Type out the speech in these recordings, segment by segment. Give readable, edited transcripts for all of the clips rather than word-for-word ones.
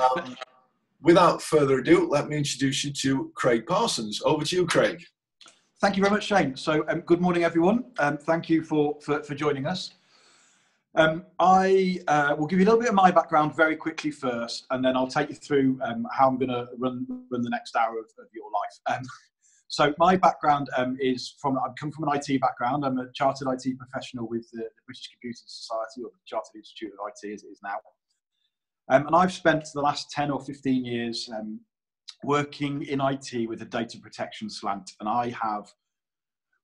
Um, Without further ado, let me introduce you to Craig Parsons. Over to you, Craig. Thank you very much, Shane. So good morning, everyone. Thank you for joining us. I will give you a little bit of my background very quickly first, and then I'll take you through how I'm going to run the next hour of your life. So my background is I come from an IT background. I'm a chartered IT professional with the British Computing Society, or the Chartered Institute of IT as it is now. And I've spent the last 10 or 15 years working in IT with a data protection slant, and I have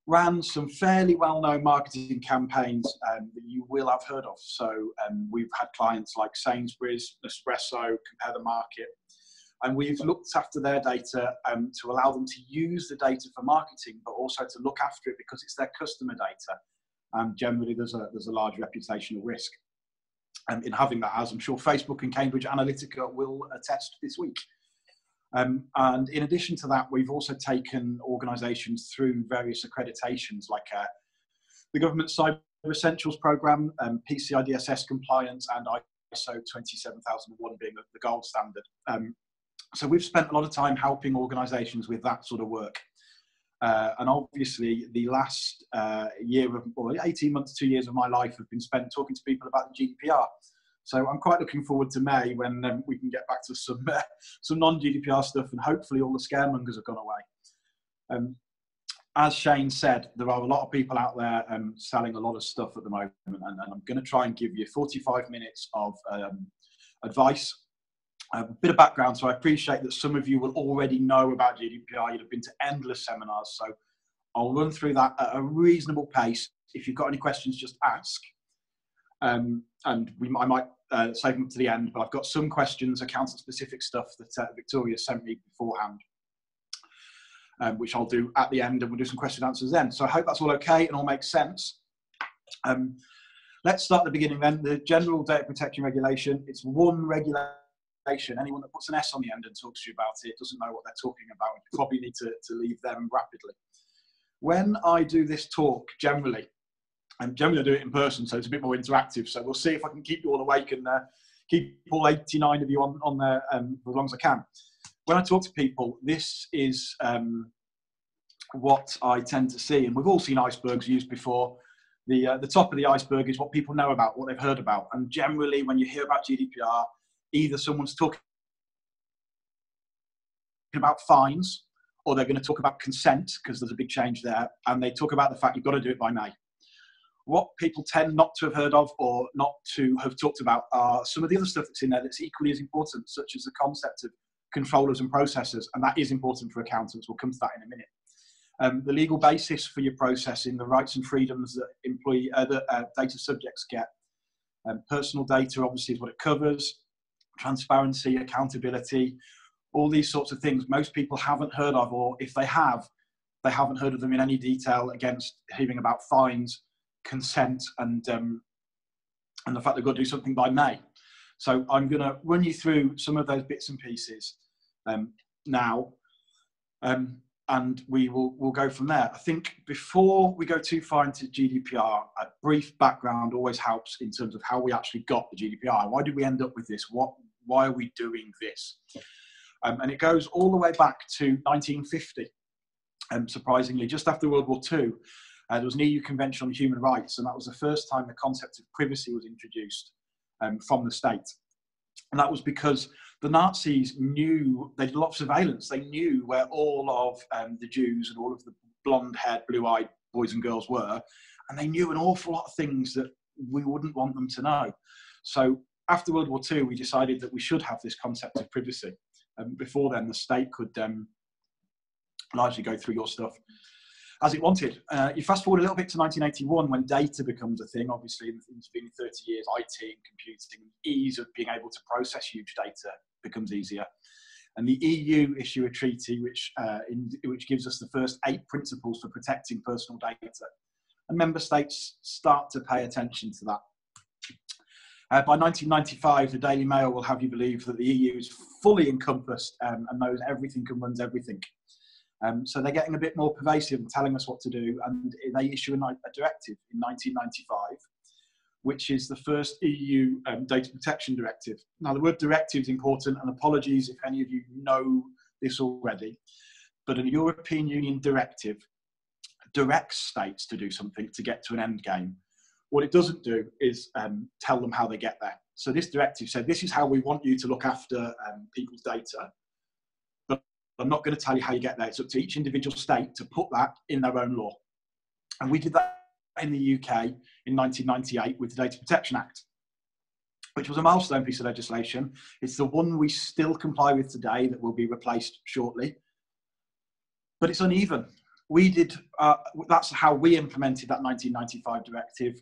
ran some fairly well-known marketing campaigns that you will have heard of. So we've had clients like Sainsbury's, Nespresso, Compare the Market, and we've looked after their data to allow them to use the data for marketing, but also to look after it because it's their customer data. And generally there's a large reputational risk in having that, as I'm sure Facebook and Cambridge Analytica will attest this week. And in addition to that, we've also taken organisations through various accreditations, like the Government Cyber Essentials Programme, PCI DSS compliance, and ISO 27001 being the gold standard. So we've spent a lot of time helping organisations with that sort of work. And obviously, the last year of, or 18 months, 2 years of my life have been spent talking to people about the GDPR. So I'm quite looking forward to May when we can get back to some non-GDPR stuff, and hopefully all the scaremongers have gone away. As Shane said, there are a lot of people out there selling a lot of stuff at the moment, and I'm going to try and give you 45 minutes of advice. A bit of background, so I appreciate that some of you will already know about GDPR. You've been to endless seminars, so I'll run through that at a reasonable pace. If you've got any questions, just ask. And I might save them to the end, but I've got some questions, accountant-specific stuff that Victoria sent me beforehand, which I'll do at the end, and we'll do some question and answers then. So I hope that's all okay and all makes sense. Let's start at the beginning then. The General Data Protection Regulation, it's one regulation. Anyone that puts an S on the end and talks to you about it doesn't know what they're talking about. You probably need to leave them rapidly. When I do this talk, generally I do it in person, so it's a bit more interactive. So we'll see if I can keep you all awake and keep all 89 of you on there for as long as I can. When I talk to people, this is what I tend to see, and we've all seen icebergs used before. The top of the iceberg is what people know about, what they've heard about, and generally when you hear about GDPR, either someone's talking about fines, or they're going to talk about consent, because there's a big change there, and they talk about the fact you've got to do it by May. What people tend not to have heard of or not to have talked about are some of the other stuff that's in there that's equally as important, such as the concept of controllers and processors, and that is important for accountants. We'll come to that in a minute. The legal basis for your processing, the rights and freedoms that data subjects get. Personal data obviously is what it covers. Transparency, accountability, all these sorts of things most people haven't heard of, or if they have, they haven't heard of them in any detail, against hearing about fines, consent, and the fact they've got to do something by May. So I'm going to run you through some of those bits and pieces now, and we'll go from there. I think before we go too far into GDPR, a brief background always helps in terms of how we actually got the GDPR. Why did we end up with this? Why are we doing this? And it goes all the way back to 1950. Surprisingly, just after World War II, there was an EU Convention on Human Rights, and that was the first time the concept of privacy was introduced from the state. And that was because the Nazis knew, they did a lot of surveillance. They knew where all of the Jews and all of the blonde-haired, blue-eyed boys and girls were, and they knew an awful lot of things that we wouldn't want them to know. So after World War II, we decided that we should have this concept of privacy. Before then, the state could largely go through your stuff as it wanted. You fast forward a little bit to 1981 when data becomes a thing. Obviously, it's been 30 years, IT and computing, ease of being able to process huge data becomes easier. And the EU issue a treaty which gives us the first 8 principles for protecting personal data. And member states start to pay attention to that. By 1995, the Daily Mail will have you believe that the EU is fully encompassed and knows everything and runs everything. So they're getting a bit more pervasive and telling us what to do, and they issue a directive in 1995, which is the first EU data protection directive. Now, the word directive is important, and apologies if any of you know this already, but a European Union directive directs states to do something to get to an end game. What it doesn't do is tell them how they get there. So this directive said, this is how we want you to look after people's data, but I'm not going to tell you how you get there. It's up to each individual state to put that in their own law. And we did that in the UK in 1998 with the Data Protection Act, which was a milestone piece of legislation. It's the one we still comply with today that will be replaced shortly, but it's uneven. We did, that's how we implemented that 1995 directive.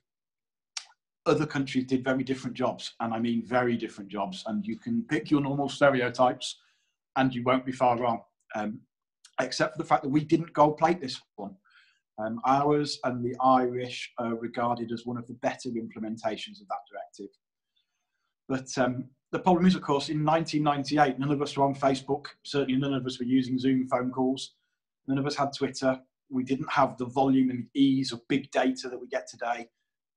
Other countries did very different jobs, and I mean very different jobs, and you can pick your normal stereotypes and you won't be far wrong, except for the fact that we didn't gold plate this one. Ours and the Irish are regarded as one of the better implementations of that directive. But the problem is, of course, in 1998, none of us were on Facebook. Certainly none of us were using Zoom phone calls. None of us had Twitter. We didn't have the volume and ease of big data that we get today.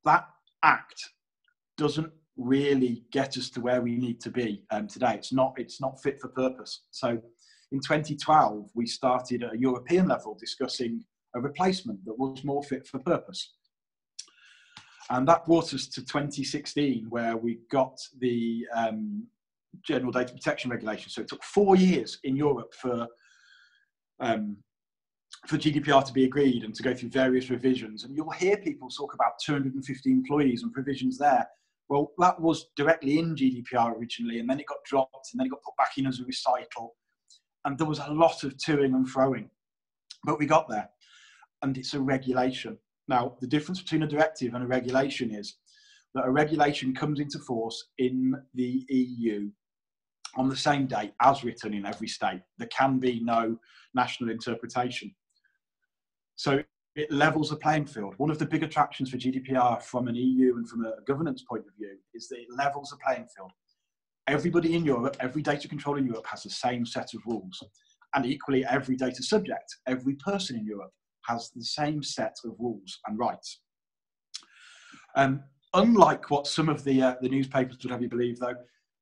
That act doesn't really get us to where we need to be today. It's not fit for purpose. So in 2012, we started at a European level discussing a replacement that was more fit for purpose. And that brought us to 2016, where we got the General Data Protection Regulation. So it took 4 years in Europe for GDPR to be agreed and to go through various revisions. And you'll hear people talk about 250 employees and provisions there. Well, that was directly in GDPR originally, and then it got dropped, and then it got put back in as a recital. And there was a lot of toing and froing, but we got there. And it's a regulation. Now, the difference between a directive and a regulation is that a regulation comes into force in the EU on the same date as written in every state. There can be no national interpretation. So it levels the playing field. One of the big attractions for GDPR from an EU and from a governance point of view is that it levels the playing field. Everybody in Europe, every data controller in Europe has the same set of rules. And equally, every data subject, every person in Europe has the same set of rules and rights. Unlike what some of the newspapers would have you believe, though,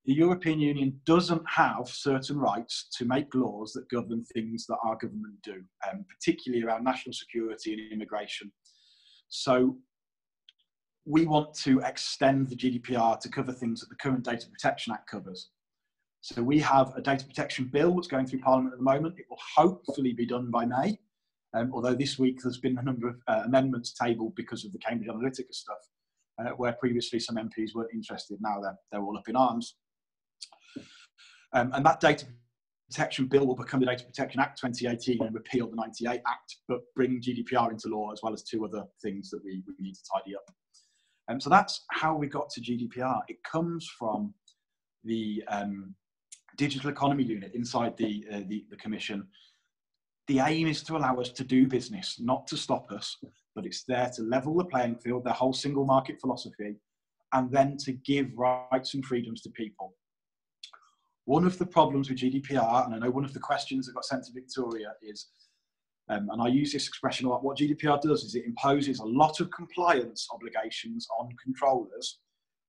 the European Union doesn't have certain rights to make laws that govern things that our government do, particularly around national security and immigration. So we want to extend the GDPR to cover things that the current Data Protection Act covers. So we have a data protection bill that's going through Parliament at the moment. It will hopefully be done by May. Although this week there's been a number of amendments tabled because of the Cambridge Analytica stuff, where previously some MPs weren't interested. Now they're all up in arms. And that data protection bill will become the Data Protection Act 2018 and repeal the 98 Act, but bring GDPR into law, as well as 2 other things that we need to tidy up. So that's how we got to GDPR. It comes from the digital economy unit inside the Commission. The aim is to allow us to do business, not to stop us, but it's there to level the playing field, their whole single market philosophy, and then to give rights and freedoms to people. One of the problems with GDPR, and I know one of the questions that got sent to Victoria is, and I use this expression a lot, what GDPR does is it imposes a lot of compliance obligations on controllers,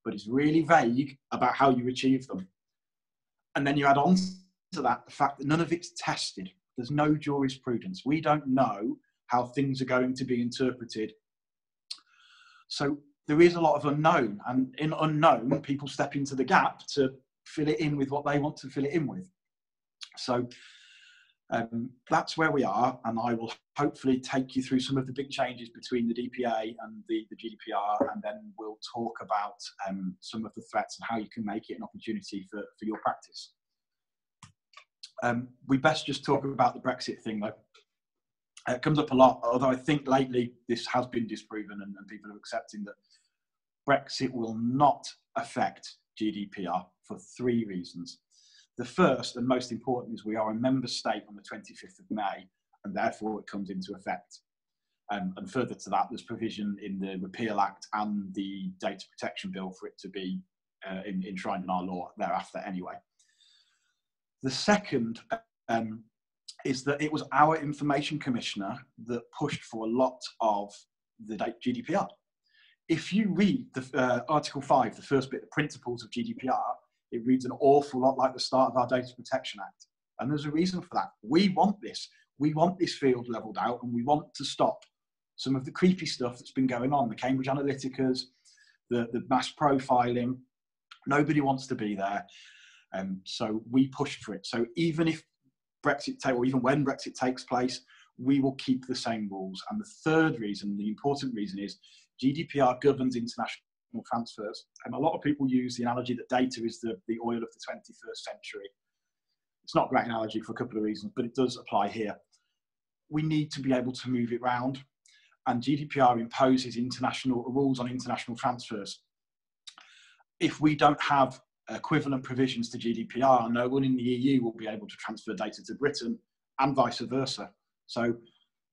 but it's really vague about how you achieve them. And then you add on to that the fact that none of it's tested. There's no jurisprudence. We don't know how things are going to be interpreted. So there is a lot of unknown, and in unknown, people step into the gap to fill it in with what they want to fill it in with. So that's where we are, and I will hopefully take you through some of the big changes between the DPA and the GDPR, and then we'll talk about some of the threats and how you can make it an opportunity for your practice. We best just talk about the Brexit thing, though. It comes up a lot, although I think lately this has been disproven and people are accepting that Brexit will not affect GDPR for 3 reasons. The first and most important is we are a member state on the 25th of May, and therefore it comes into effect. And further to that, there's provision in the Repeal Act and the Data Protection Bill for it to be enshrined in our law thereafter anyway. The second is that it was our Information Commissioner that pushed for a lot of the GDPR. if you read the Article 5, the first bit, the principles of GDPR, it reads an awful lot like the start of our Data Protection Act. And there's a reason for that. We want this. We want this field leveled out, and we want to stop some of the creepy stuff that's been going on, the Cambridge Analyticas, the mass profiling. Nobody wants to be there. So we pushed for it. So even if or even when Brexit takes place, we will keep the same rules. And the third reason, the important reason, is GDPR governs international transfers. And a lot of people use the analogy that data is the oil of the 21st century. It's not a great analogy for a couple of reasons, but it does apply here. We need to be able to move it around, and GDPR imposes international rules on international transfers. If we don't have equivalent provisions to GDPR, no one in the EU will be able to transfer data to Britain, and vice versa. So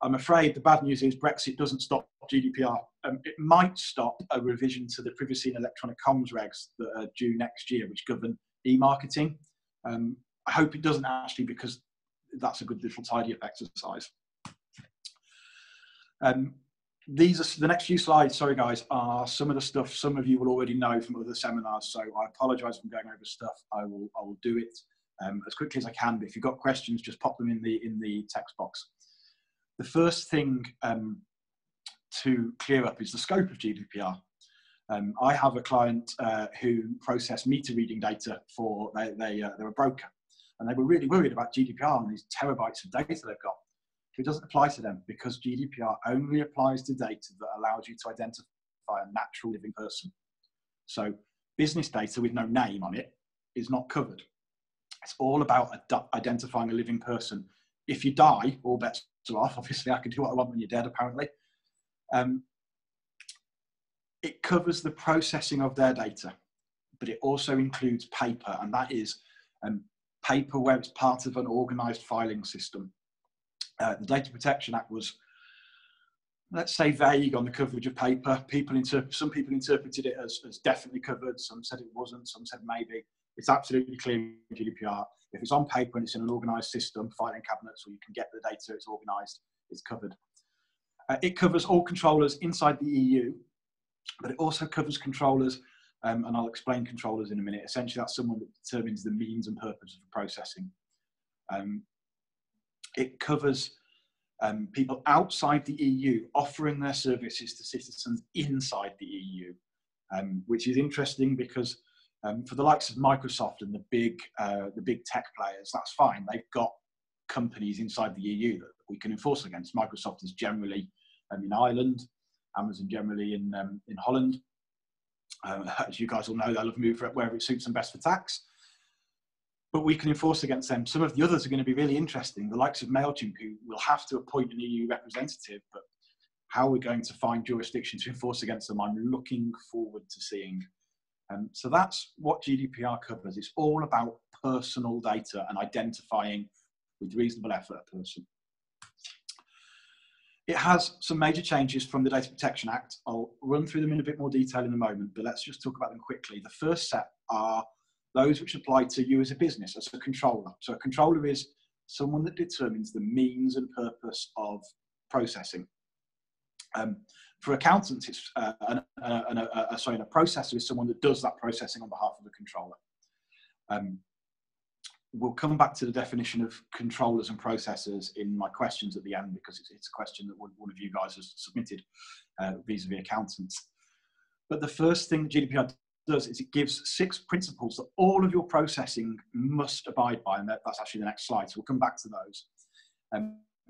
I'm afraid the bad news is Brexit doesn't stop GDPR. It might stop a revision to the privacy and electronic comms regs that are due next year, which govern e-marketing. I hope it doesn't actually, because that's a good little tidy up exercise. These are the next few slides, sorry guys, are some of the stuff some of you will already know from other seminars, so I apologise for going over stuff. I will do it as quickly as I can, but if you've got questions, just pop them in the text box. The first thing to clear up is the scope of GDPR. I have a client who processed meter reading data for, they're a broker, and they were really worried about GDPR and these terabytes of data they've got. It doesn't apply to them because GDPR only applies to data that allows you to identify a natural living person. So business data with no name on it is not covered. It's all about identifying a living person. If you die, all bets are off. Obviously, I can do what I want when you're dead, apparently. It covers the processing of their data, but it also includes paper, and that is paper where it's part of an organised filing system. The Data Protection Act was, let's say, vague on the coverage of paper. Some people interpreted it as definitely covered, some said it wasn't, some said maybe. It's absolutely clear in GDPR. If it's on paper and it's in an organised system, filing cabinets, or you can get the data, it's organised, it's covered. It covers all controllers inside the EU, but it also covers controllers, and I'll explain controllers in a minute. Essentially, that's someone that determines the means and purpose of processing. It covers people outside the EU offering their services to citizens inside the EU, which is interesting because for the likes of Microsoft and the big tech players, that's fine. They've got companies inside the EU that we can enforce against. Microsoft is generally in Ireland, Amazon generally in Holland. As you guys will know, they'll have moved wherever it suits them best for tax. But we can enforce against them. Some of the others are going to be really interesting. The likes of MailChimp, who will have to appoint an EU representative, but how we're going to find jurisdiction to enforce against them, I'm looking forward to seeing. So that's what GDPR covers. It's all about personal data and identifying with reasonable effort a person. It has some major changes from the Data Protection Act. I'll run through them in a bit more detail in a moment, but let's just talk about them quickly. The first set are those which apply to you as a business, as a controller. So a controller is someone that determines the means and purpose of processing. For accountants, it's a processor is someone that does that processing on behalf of the controller. We'll come back to the definition of controllers and processors in my questions at the end, because it's a question that one of you guys has submitted vis-a-vis accountants. But the first thing GDPR does is it gives 6 principles that all of your processing must abide by, and that's actually the next slide, so we'll come back to those.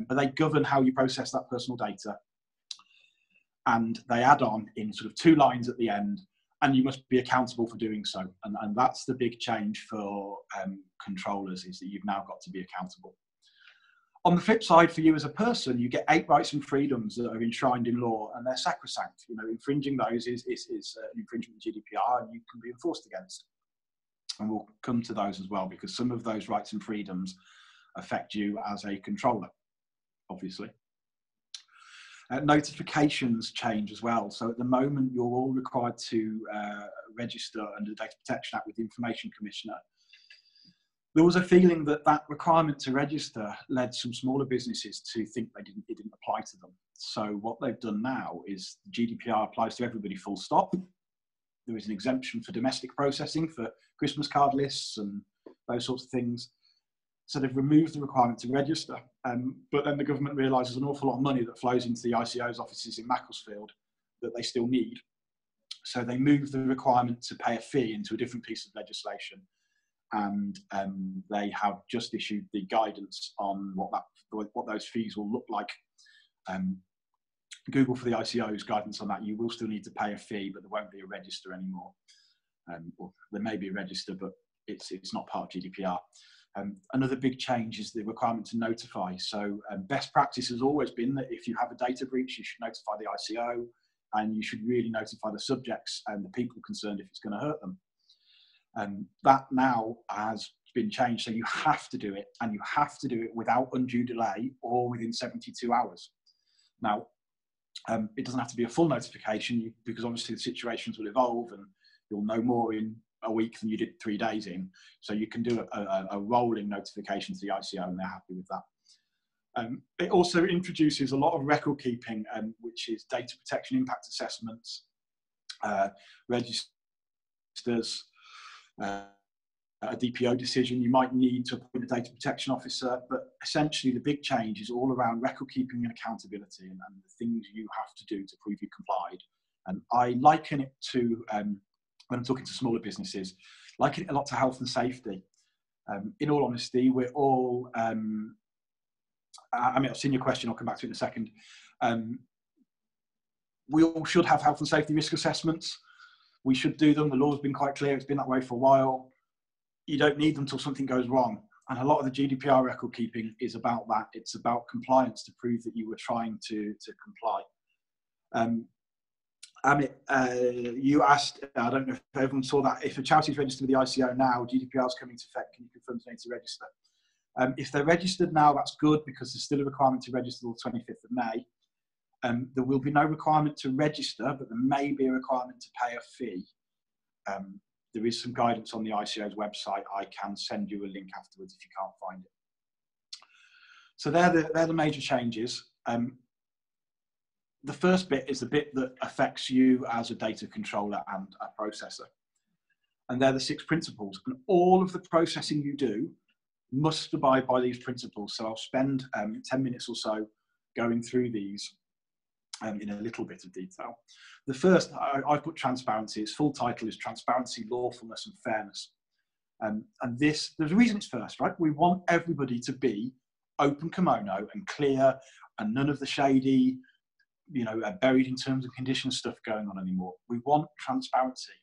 But they govern how you process that personal data, and they add on in sort of 2 lines at the end, and you must be accountable for doing so. And that's the big change for controllers, is that you've now got to be accountable. On the flip side, for you as a person, you get 8 rights and freedoms that are enshrined in law, and they're sacrosanct. You know, infringing those is an infringement of GDPR, and you can be enforced against. And we'll come to those as well, because some of those rights and freedoms affect you as a controller, obviously. Notifications change as well. So at the moment, you're all required to register under the Data Protection Act with the Information Commissioner. There was a feeling that that requirement to register led some smaller businesses to think it didn't apply to them. So what they've done now is GDPR applies to everybody full stop. There is an exemption for domestic processing for Christmas card lists and those sorts of things. So they've removed the requirement to register. But then the government realises an awful lot of money that flows into the ICO's offices in Macclesfield that they still need. So they moved the requirement to pay a fee into a different piece of legislation. And they have just issued the guidance on what those fees will look like. Google for the ICO's guidance on that. You will still need to pay a fee, but there won't be a register anymore. Or there may be a register, but it's not part of GDPR. Another big change is the requirement to notify. So best practice has always been that if you have a data breach, you should notify the ICO, and you should really notify the subjects and the people concerned if it's going to hurt them. That now has been changed, so you have to do it, and you have to do it without undue delay or within 72 hours. Now, it doesn't have to be a full notification because obviously the situations will evolve and you'll know more in a week than you did 3 days in. So you can do a rolling notification to the ICO, and they're happy with that. It also introduces a lot of record keeping, which is data protection impact assessments, registers, a DPO decision. You might need to appoint a data protection officer, but essentially the big change is all around record keeping and accountability and the things you have to do to prove you complied. And I liken it to, when I'm talking to smaller businesses, liken it a lot to health and safety. In all honesty, we're all, I mean, I've seen your question, I'll come back to it in a second. We all should have health and safety risk assessments. We should do them. The law's been quite clear. It's been that way for a while. You don't need them until something goes wrong. And a lot of the GDPR record keeping is about that. It's about compliance to prove that you were trying to comply. Amit, you asked, I don't know if everyone saw that, if a charity is registered with the ICO now, GDPR is coming into effect, can you confirm they need to register? If they're registered now, that's good because there's still a requirement to register till the 25th of May. There will be no requirement to register, but there may be a requirement to pay a fee. There is some guidance on the ICO's website. I can send you a link afterwards if you can't find it. So they're the major changes. The first bit is the bit that affects you as a data controller and a processor. And they're the 6 principles. And all of the processing you do must abide by these principles. So I'll spend 10 minutes or so going through these in a little bit of detail. The first, I've put transparency. Its full title is Transparency, Lawfulness and Fairness. And there's a reason it's first, right? We want everybody to be open kimono and clear and none of the shady, buried in terms and conditions stuff going on anymore. We want transparency.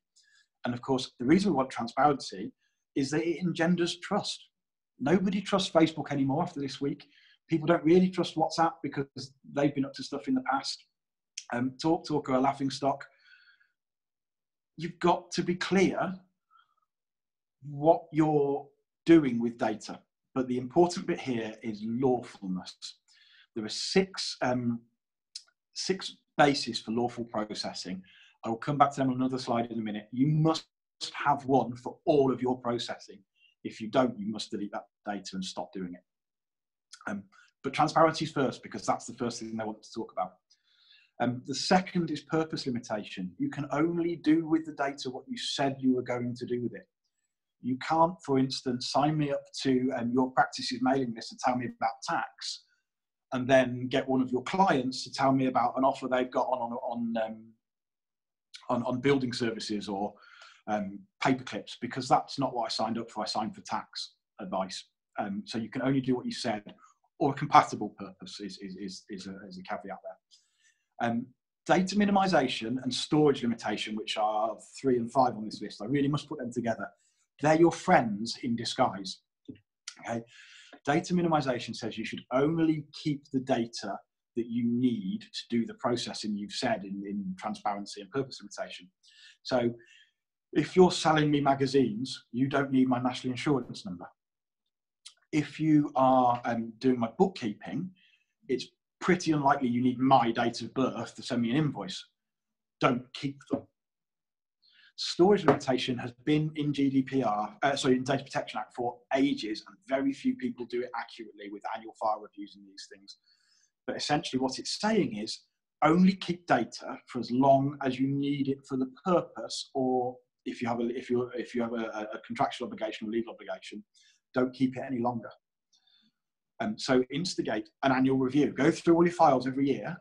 And of course, the reason we want transparency is that it engenders trust. Nobody trusts Facebook anymore after this week. People don't really trust WhatsApp because they've been up to stuff in the past. TalkTalk are a laughing stock. You've got to be clear what you're doing with data. But the important bit here is lawfulness. There are six bases for lawful processing. I will come back to them on another slide in a minute. You must have one for all of your processing. If you don't, you must delete that data and stop doing it. But transparency is first because that's the first thing they want to talk about. The second is purpose limitation. You can only do with the data what you said you were going to do with it. You can't, for instance, sign me up to your practices mailing list to tell me about tax and then get one of your clients to tell me about an offer they've got on building services or paper clips, because that's not what I signed up for. I signed for tax advice. So you can only do what you said, or a compatible purpose is a caveat there. Data minimization and storage limitation, which are 3 and 5 on this list, I really must put them together. They're your friends in disguise. Okay? Data minimization says you should only keep the data that you need to do the processing you've said in transparency and purpose limitation. So if you're selling me magazines, you don't need my national insurance number. If you are doing my bookkeeping, it's pretty unlikely you need my date of birth to send me an invoice. Don't keep them. Storage limitation has been in GDPR, in Data Protection Act for ages, and very few people do it accurately with annual file reviews and these things. But essentially what it's saying is only keep data for as long as you need it for the purpose, or if you have a contractual obligation or legal obligation, don't keep it any longer. So instigate an annual review. Go through all your files every year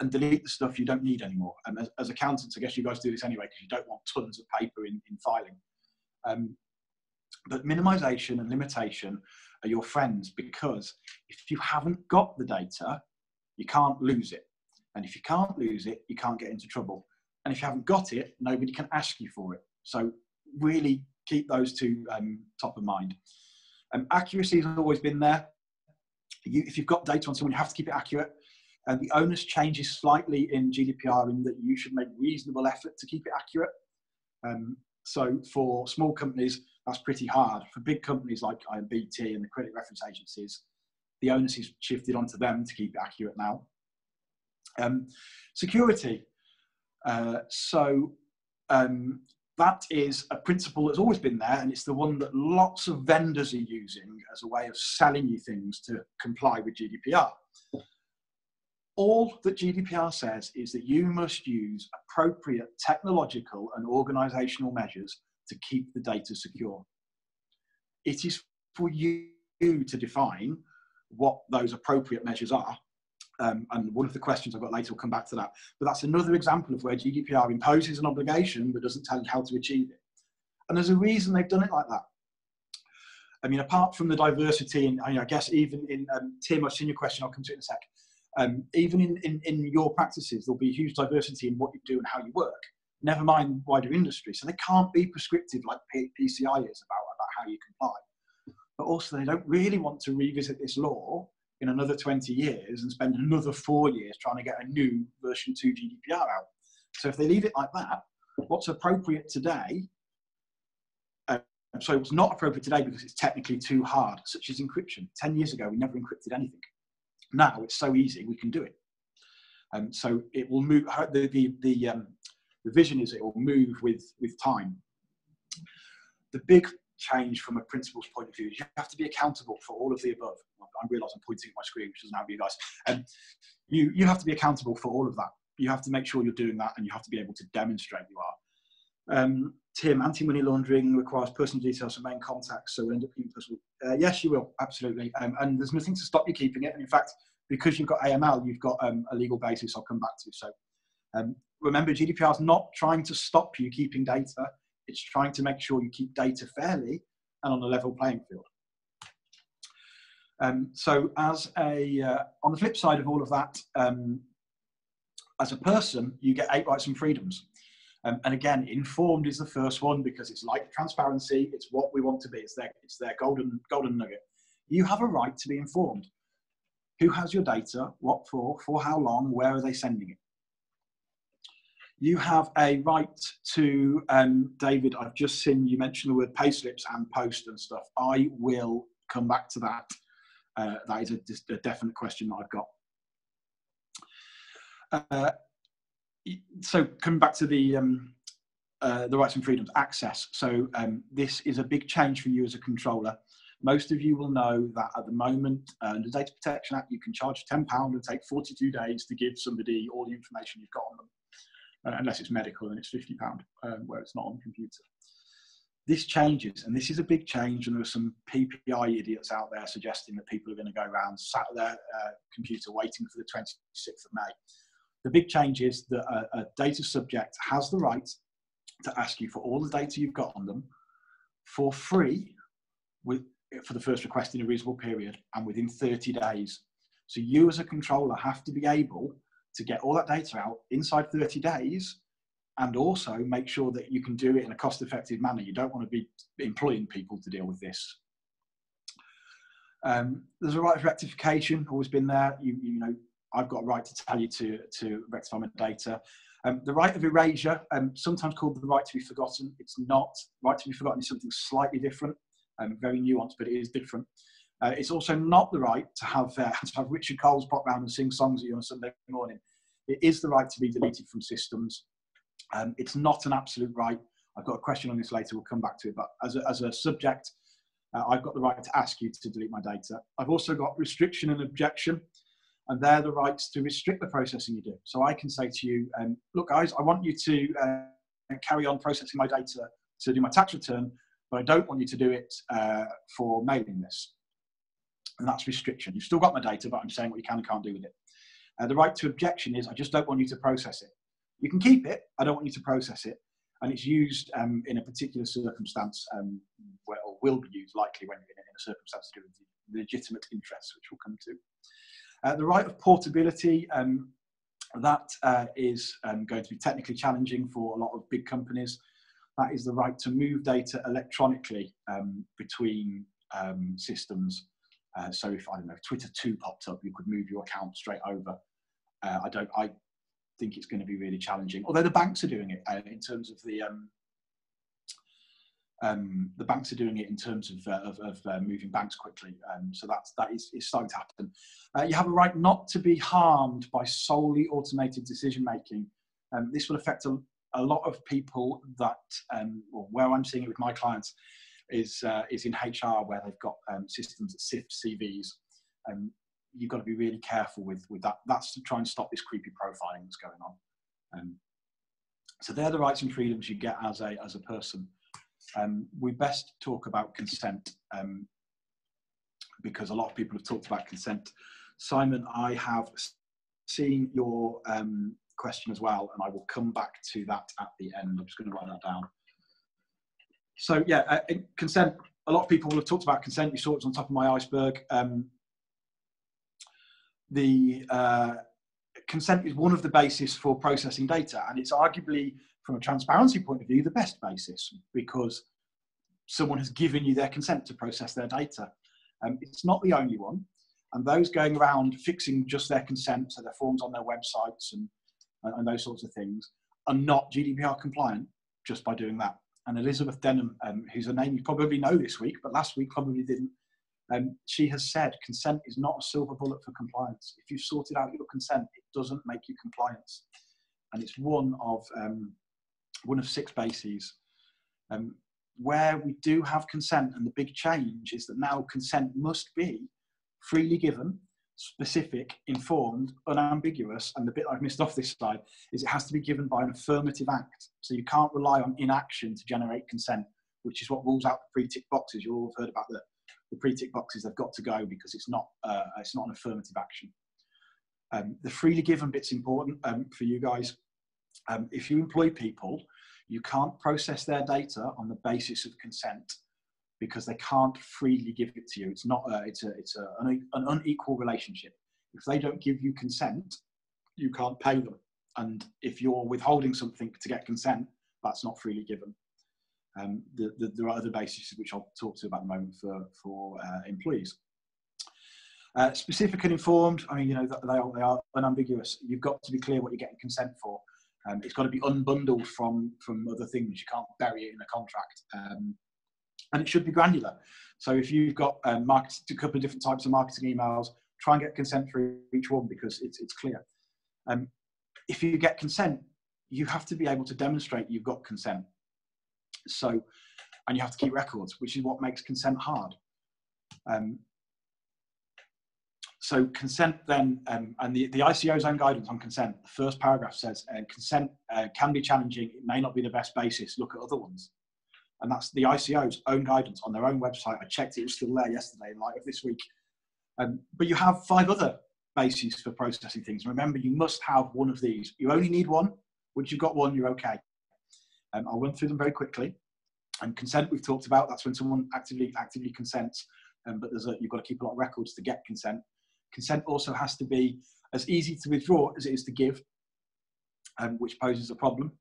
and delete the stuff you don't need anymore. And as accountants, I guess you guys do this anyway because you don't want tons of paper in filing. But minimization and limitation are your friends, because if you haven't got the data, you can't lose it. And if you can't lose it, you can't get into trouble. And if you haven't got it, nobody can ask you for it. So really keep those two top of mind. Accuracy has always been there. If you've got data on someone, you have to keep it accurate. And the onus changes slightly in GDPR in that you should make reasonable effort to keep it accurate. So for small companies, that's pretty hard. For big companies like BT and the credit reference agencies, the onus is shifted onto them to keep it accurate now. Security. That is a principle that's always been there, and it's the one that lots of vendors are using as a way of selling you things to comply with GDPR. All that GDPR says is that you must use appropriate technological and organizational measures to keep the data secure. It is for you to define what those appropriate measures are. And one of the questions I've got later will come back to that. But that's another example of where GDPR imposes an obligation but doesn't tell you how to achieve it. And there's a reason they've done it like that. I mean, apart from the diversity, and I guess even in, Tim, I've seen your question, I'll come to it in a sec. Even in your practices, there'll be huge diversity in what you do and how you work, never mind wider industry. So they can't be prescriptive like PCI is about how you comply. But also they don't really want to revisit this law in another 20 years and spend another 4 years trying to get a new version 2 GDPR out. So if they leave it like that, what's appropriate today, so it's not appropriate today because it's technically too hard, such as encryption. 10 years ago, we never encrypted anything. Now it's so easy, we can do it. So it will move, the vision is it will move with time. The big change from a principal's point of view is you have to be accountable for all of the above. I realise I'm pointing at my screen, which doesn't have you guys. You have to be accountable for all of that. You have to make sure you're doing that, and you have to be able to demonstrate you are. Tim, anti-money laundering requires personal details for main contacts, so we'll end up being personal. Yes, you will, absolutely. And there's nothing to stop you keeping it. And in fact, because you've got AML, you've got a legal basis I'll come back to. So remember, GDPR is not trying to stop you keeping data. It's trying to make sure you keep data fairly and on a level playing field. So as on the flip side of all of that, as a person, you get 8 rights and freedoms. And again, informed is the first one because it's like transparency. It's what we want to be. It's their golden nugget. You have a right to be informed. Who has your data? What for how long? Where are they sending it? You have a right to, David, I've just seen you mention the word payslips and post and stuff. I will come back to that. That is a definite question that I've got. So coming back to the rights and freedoms, access. So this is a big change for you as a controller. Most of you will know that at the moment, under Data Protection Act, you can charge £10 and take 42 days to give somebody all the information you've got on them. Unless it's medical and it's £50, where it's not on the computer. This changes, and this is a big change, and there are some PPI idiots out there suggesting that people are going to go around sat at their computer waiting for the 26th of May. The big change is that a data subject has the right to ask you for all the data you've got on them for free for the first request in a reasonable period and within 30 days. So you as a controller have to be able to get all that data out inside 30 days and also make sure that you can do it in a cost-effective manner. You don't want to be employing people to deal with this. There's a right of rectification, always been there. You know, I've got a right to tell you to rectify my data. The right of erasure, sometimes called the right to be forgotten. It's not. Right to be forgotten is something slightly different, very nuanced, but it is different. It's also not the right to have Richard Coles pop round and sing songs at you on a Sunday morning. It is the right to be deleted from systems. It's not an absolute right. I've got a question on this later, we'll come back to it, but as a subject, I've got the right to ask you to delete my data. I've also got restriction and objection, and they're the rights to restrict the processing you do. So I can say to you, look guys, I want you to carry on processing my data to do my tax return, but I don't want you to do it for mailing lists. And that's restriction. You've still got my data, but I'm saying what you can and can't do with it. The right to objection is, I just don't want you to process it. You can keep it, I don't want you to process it. And it's used in a particular circumstance, or will be used likely when in a circumstance to do with legitimate interests, which we'll come to. The right of portability, that is going to be technically challenging for a lot of big companies. That is the right to move data electronically between systems. So if, I don't know, Twitter 2 popped up, you could move your account straight over. I think it's going to be really challenging. Although the banks are doing it in terms of the banks are doing it in terms of moving banks quickly. So that is starting to happen. You have a right not to be harmed by solely automated decision making. This will affect a lot of people that, well, where I'm seeing it with my clients is in HR, where they've got systems that sift CVs. You've got to be really careful with that. That's to try and stop this creepy profiling that's going on. So they're the rights and freedoms you get as a person. We best talk about consent because a lot of people have talked about consent. Simon, I have seen your question as well, and I will come back to that at the end. I'm just going to write that down. So yeah, consent. A lot of people will have talked about consent. You saw it on top of my iceberg. Consent is one of the bases for processing data, and it's arguably, from a transparency point of view, the best basis, because someone has given you their consent to process their data. It's not the only one, and those going around fixing just their consent, so their forms on their websites and those sorts of things, are not GDPR compliant just by doing that. And Elizabeth Denham, who's a name you probably know this week, but last week probably didn't, she has said consent is not a silver bullet for compliance. If you've sorted out your consent, it doesn't make you compliant. And it's one of 6 bases. Where we do have consent, and the big change is that now consent must be freely given, specific, informed, unambiguous, and the bit I've missed off this slide is it has to be given by an affirmative act. So you can't rely on inaction to generate consent, which is what rules out the pre-tick boxes. You all have heard about the pre-tick boxes. They've got to go because it's not an affirmative action. The freely given bit's important for you guys. If you employ people, you can't process their data on the basis of consent because they can't freely give it to you. It's not. It's an unequal relationship. If they don't give you consent, you can't pay them. And if you're withholding something to get consent, that's not freely given. There are other bases which I'll talk to about in a moment for employees. Specific and informed, I mean, you know, they are unambiguous. You've got to be clear what you're getting consent for. It's got to be unbundled from other things. You can't bury it in a contract. And it should be granular. So if you've got a couple of different types of marketing emails, try and get consent for each one because it's clear. If you get consent, you have to be able to demonstrate you've got consent. So, and you have to keep records, which is what makes consent hard. So consent then, and the ICO's own guidance on consent, the first paragraph says, consent can be challenging. It may not be the best basis. Look at other ones. And that's the ICO's own guidance on their own website. I checked, it was still there yesterday in light of this week. But you have 5 other bases for processing things. Remember, you must have one of these. You only need one. Once you've got one, you're okay. I'll run through them very quickly. And consent, we've talked about. That's when someone actively consents. But you've got to keep a lot of records to get consent. Consent also has to be as easy to withdraw as it is to give, which poses a problem.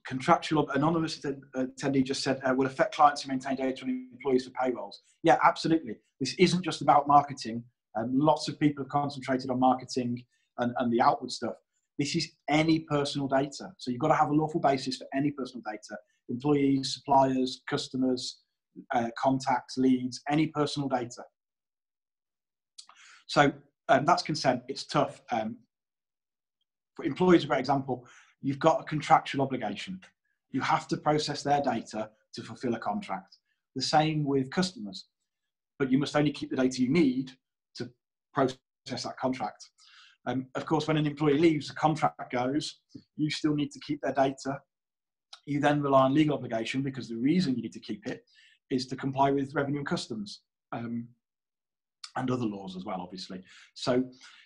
Contractual, anonymous attendee just said, will affect clients who maintain data on employees for payrolls. Yeah, absolutely. This isn't just about marketing. Lots of people have concentrated on marketing and the outward stuff. This is any personal data. So you've got to have a lawful basis for any personal data. Employees, suppliers, customers, contacts, leads, any personal data. So that's consent. It's tough. For employees, a great example, you've got a contractual obligation. You have to process their data to fulfill a contract. The same with customers, but you must only keep the data you need to process that contract. Of course, when an employee leaves, the contract goes, you still need to keep their data. You then rely on legal obligation, because the reason you need to keep it is to comply with revenue and customs and other laws as well, obviously. So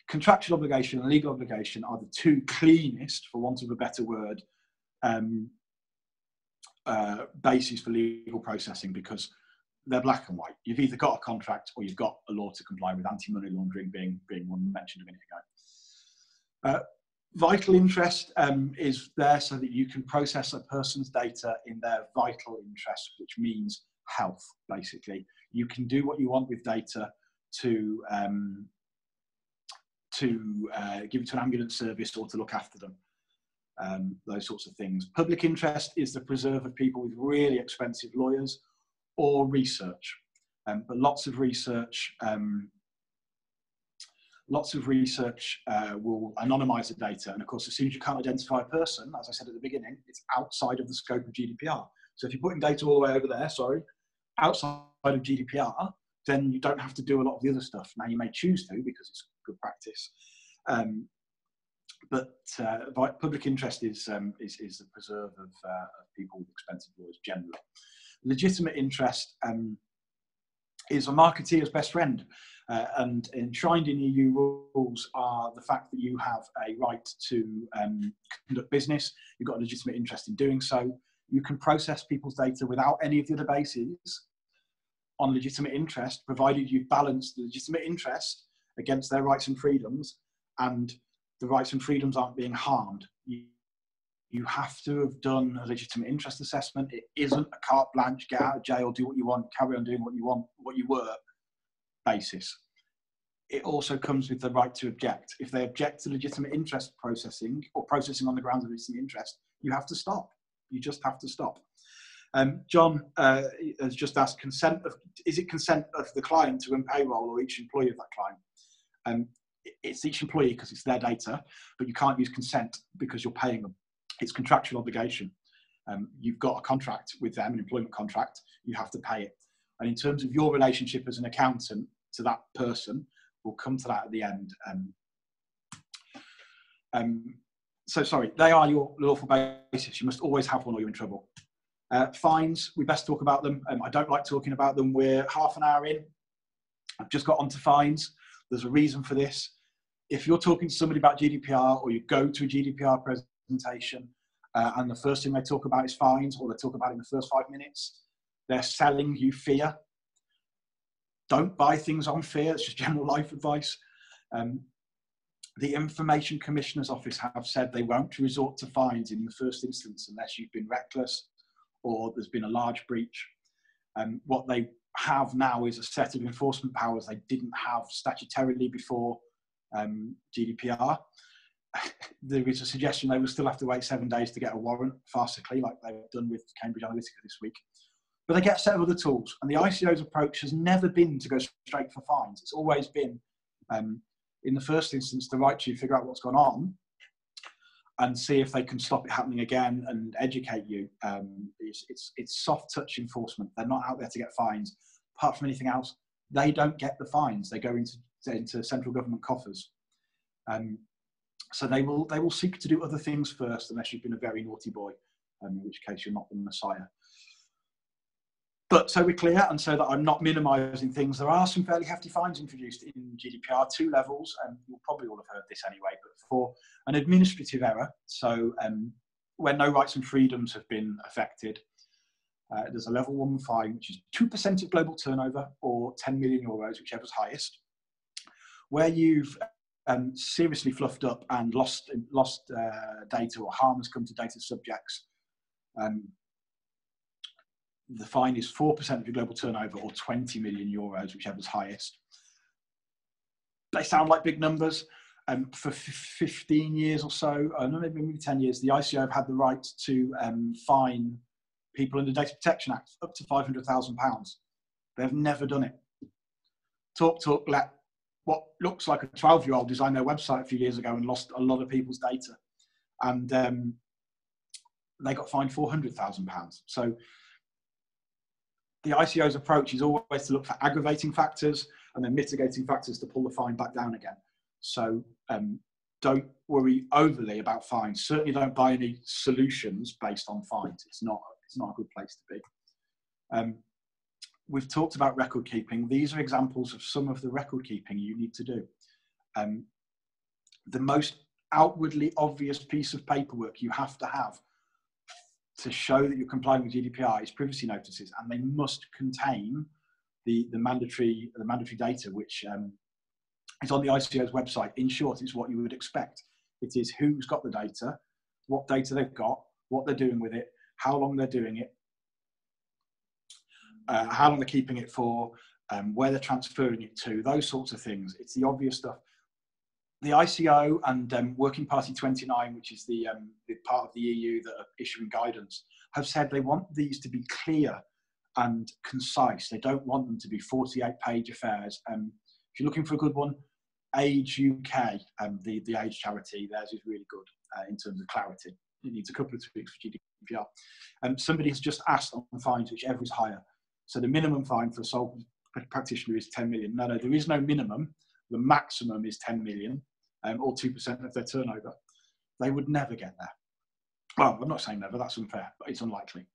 contractual obligation and legal obligation are the two cleanest, for want of a better word, basis for legal processing, because they're black and white. You've either got a contract or you've got a law to comply with, anti-money laundering being one mentioned a minute ago. Vital interest is there so that you can process a person's data in their vital interest, which means health, basically. You can do what you want with data to give it to an ambulance service or to look after them, those sorts of things. Public interest is the preserve of people with really expensive lawyers or research, but lots of research will anonymise the data, and of course, as soon as you can't identify a person, as I said at the beginning, it's outside of the scope of GDPR. So if you're putting data all the way over there, outside of GDPR, then you don't have to do a lot of the other stuff. Now, you may choose to, because it's good practice, but public interest is the preserve of people with expensive lawyers generally. Legitimate interest is a marketeer's best friend, and enshrined in EU rules are the fact that you have a right to conduct business. You've got a legitimate interest in doing so. You can process people's data without any of the other bases on legitimate interest, provided you balance the legitimate interest against their rights and freedoms, and the rights and freedoms aren't being harmed. You have to have done a legitimate interest assessment. It isn't a carte blanche, get out of jail, do what you want, carry on doing what you want, what you were basis. It also comes with the right to object. If they object to legitimate interest processing, or processing on the grounds of legitimate interest, you have to stop. You just have to stop. John has just asked, is it consent of the client to run payroll, or each employee of that client? It's each employee, because it's their data, but you can't use consent because you're paying them. It's contractual obligation. You've got a contract with them, an employment contract, you have to pay it. And in terms of your relationship as an accountant to that person, we'll come to that at the end. So sorry, they are your lawful basis. You must always have one or you're in trouble. Fines, we best talk about them. I don't like talking about them. We're half an hour in. I've just got onto fines. There's a reason for this. If you're talking to somebody about GDPR, or you go to a GDPR presentation, and the first thing they talk about is fines, or they talk about it in the first 5 minutes, they're selling you fear. Don't buy things on fear. It's just general life advice. The Information Commissioner's Office have said they won't resort to fines in the first instance unless you've been reckless or there's been a large breach. What they have now is a set of enforcement powers they didn't have statutorily before GDPR. There is a suggestion they will still have to wait 7 days to get a warrant, farcically, like they've done with Cambridge Analytica this week. But they get a set of other tools, and the ICO's approach has never been to go straight for fines. It's always been, in the first instance, the right to figure out what's gone on and see if they can stop it happening again and educate you. It's soft touch enforcement. They're not out there to get fines. Apart from anything else, they don't get the fines. They go into central government coffers. So they will seek to do other things first, unless you've been a very naughty boy, in which case you're not the Messiah. But so we're clear, and so that I'm not minimising things, there are some fairly hefty fines introduced in GDPR, 2 levels, and you'll probably all have heard this anyway, but for an administrative error, so where no rights and freedoms have been affected, there's a level 1 fine, which is 2% of global turnover, or 10 million euros, whichever's highest. Where you've seriously fluffed up and lost data, or harm has come to data subjects, the fine is 4% of your global turnover, or 20 million euros, whichever's highest. They sound like big numbers. For 15 years or so, no, maybe 10 years, the ICO have had the right to fine people under the Data Protection Act up to £500,000. They've never done it. Let what looks like a 12-year-old design their website a few years ago and lost a lot of people's data. and they got fined £400,000. So the ICO's approach is always to look for aggravating factors and then mitigating factors to pull the fine back down again. So don't worry overly about fines. Certainly don't buy any solutions based on fines. It's not a good place to be. We've talked about record keeping. These are examples of some of the record keeping you need to do. The most outwardly obvious piece of paperwork you have to show that you're complying with GDPR is privacy notices, and they must contain the mandatory data, which is on the ICO's website. In short, it's what you would expect. It is who's got the data, what data they've got, what they're doing with it, how long they're doing it, how long they're keeping it for, where they're transferring it to, those sorts of things. It's the obvious stuff. The ICO and Working Party 29, which is the part of the EU that are issuing guidance, have said they want these to be clear and concise. They don't want them to be 48-page affairs. If you're looking for a good one, Age UK, the Age charity, theirs is really good in terms of clarity. It needs a couple of tweaks for GDPR. Somebody has just asked on fines, whichever is higher. So the minimum fine for a sole practitioner is 10 million. No, there is no minimum. The maximum is 10 million, or 2% of their turnover. They would never get there. Well, I'm not saying never, that's unfair, but it's unlikely.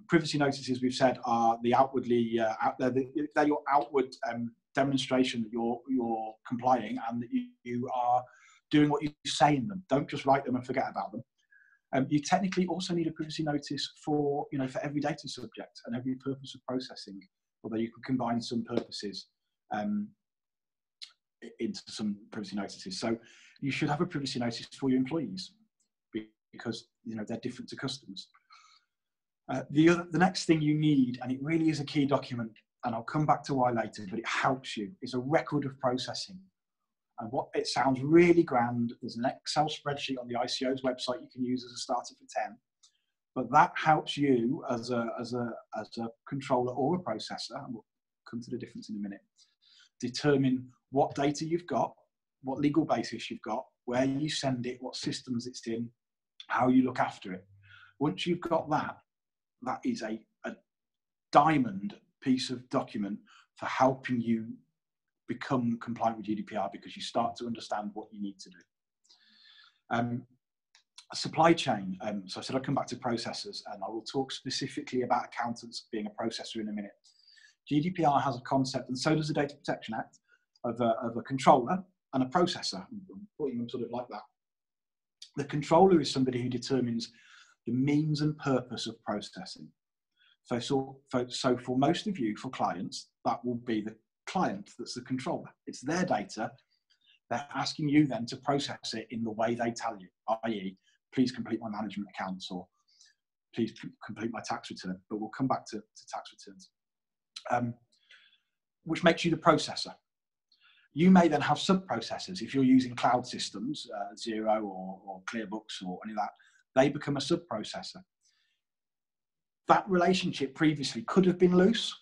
Privacy notices, we've said, are the outwardly, they're your outward demonstration that you're complying and that you are doing what you say in them. Don't just write them and forget about them. You technically also need a privacy notice for every data subject and every purpose of processing, although you can combine some purposes into some privacy notices. So you should have a privacy notice for your employees because they're different to customers. The next thing you need, and it really is a key document, and I'll come back to why later, but it helps you, is a record of processing. And it sounds really grand. There's an Excel spreadsheet on the ICO's website you can use as a starter for 10, but that helps you as a controller or a processor, and we'll come to the difference in a minute, determine what data you've got, what legal basis you've got, where you send it, what systems it's in, how you look after it. Once you've got that, that is a diamond piece of document for helping you become compliant with GDPR, because you start to understand what you need to do. Supply chain. So I said I'll come back to processors, and I will talk specifically about accountants being a processor in a minute. GDPR has a concept, and so does the Data Protection Act, of a controller and a processor. I'm putting them sort of like that. The controller is somebody who determines the means and purpose of processing. So for most of you, for clients, that will be the client that's the controller. It's their data. They're asking you then to process it in the way they tell you, i.e., please complete my management accounts, or please complete my tax return. But we'll come back to tax returns, which makes you the processor. You may then have sub-processors. If you're using cloud systems, Xero or ClearBooks or any of that, they become a sub-processor. That relationship previously could have been loose.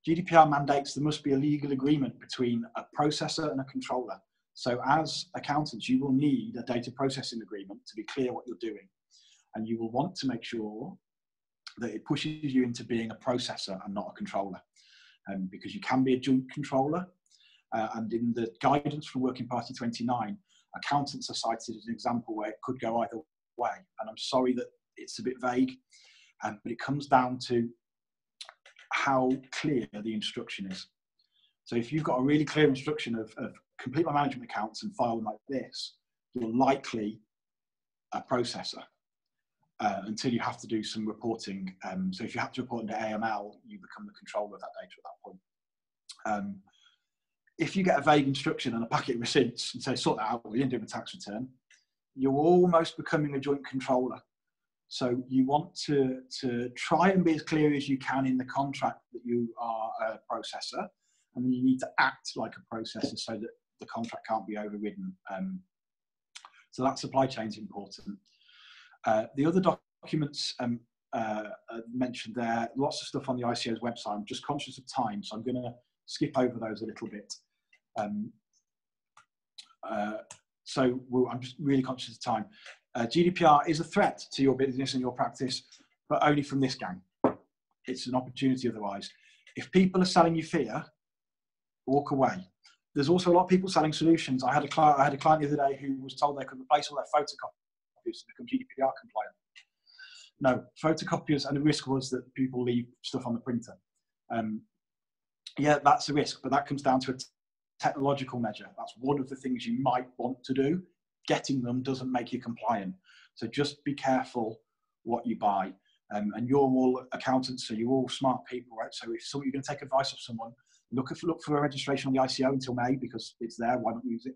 GDPR mandates there must be a legal agreement between a processor and a controller. So as accountants, you will need a data processing agreement to be clear what you're doing. And you will want to make sure that it pushes you into being a processor and not a controller. Because you can be a joint controller. And in the guidance from Working Party 29, accountants are cited as an example where it could go either way. And I'm sorry that it's a bit vague, but it comes down to how clear the instruction is. So if you've got a really clear instruction of complete my management accounts and file them like this, you're likely a processor until you have to do some reporting. So if you have to report into AML, you become the controller of that data at that point. If you get a vague instruction and a packet of receipts and say, sort that out, we didn't do a tax return, you're almost becoming a joint controller. So you want to try and be as clear as you can in the contract that you are a processor, and then you need to act like a processor so that the contract can't be overridden. So that supply chain is important. The other documents mentioned there, lots of stuff on the ICO's website. I'm just conscious of time, so I'm going to skip over those a little bit. I'm just really conscious of time. GDPR is a threat to your business and your practice, but only from this gang. It's an opportunity otherwise. If people are selling you fear, walk away. There's also a lot of people selling solutions. I had a client the other day who was told they could replace all their photocopiers to become GDPR compliant. No, photocopiers, and the risk was that people leave stuff on the printer. Yeah, that's a risk, but that comes down to a technological measure. That's one of the things you might want to do. Getting them doesn't make you compliant. So just be careful what you buy. And you're all accountants, so you're all smart people, right? So if you're going to take advice of someone, look for a registration on the ICO until May, because it's there. Why not use it?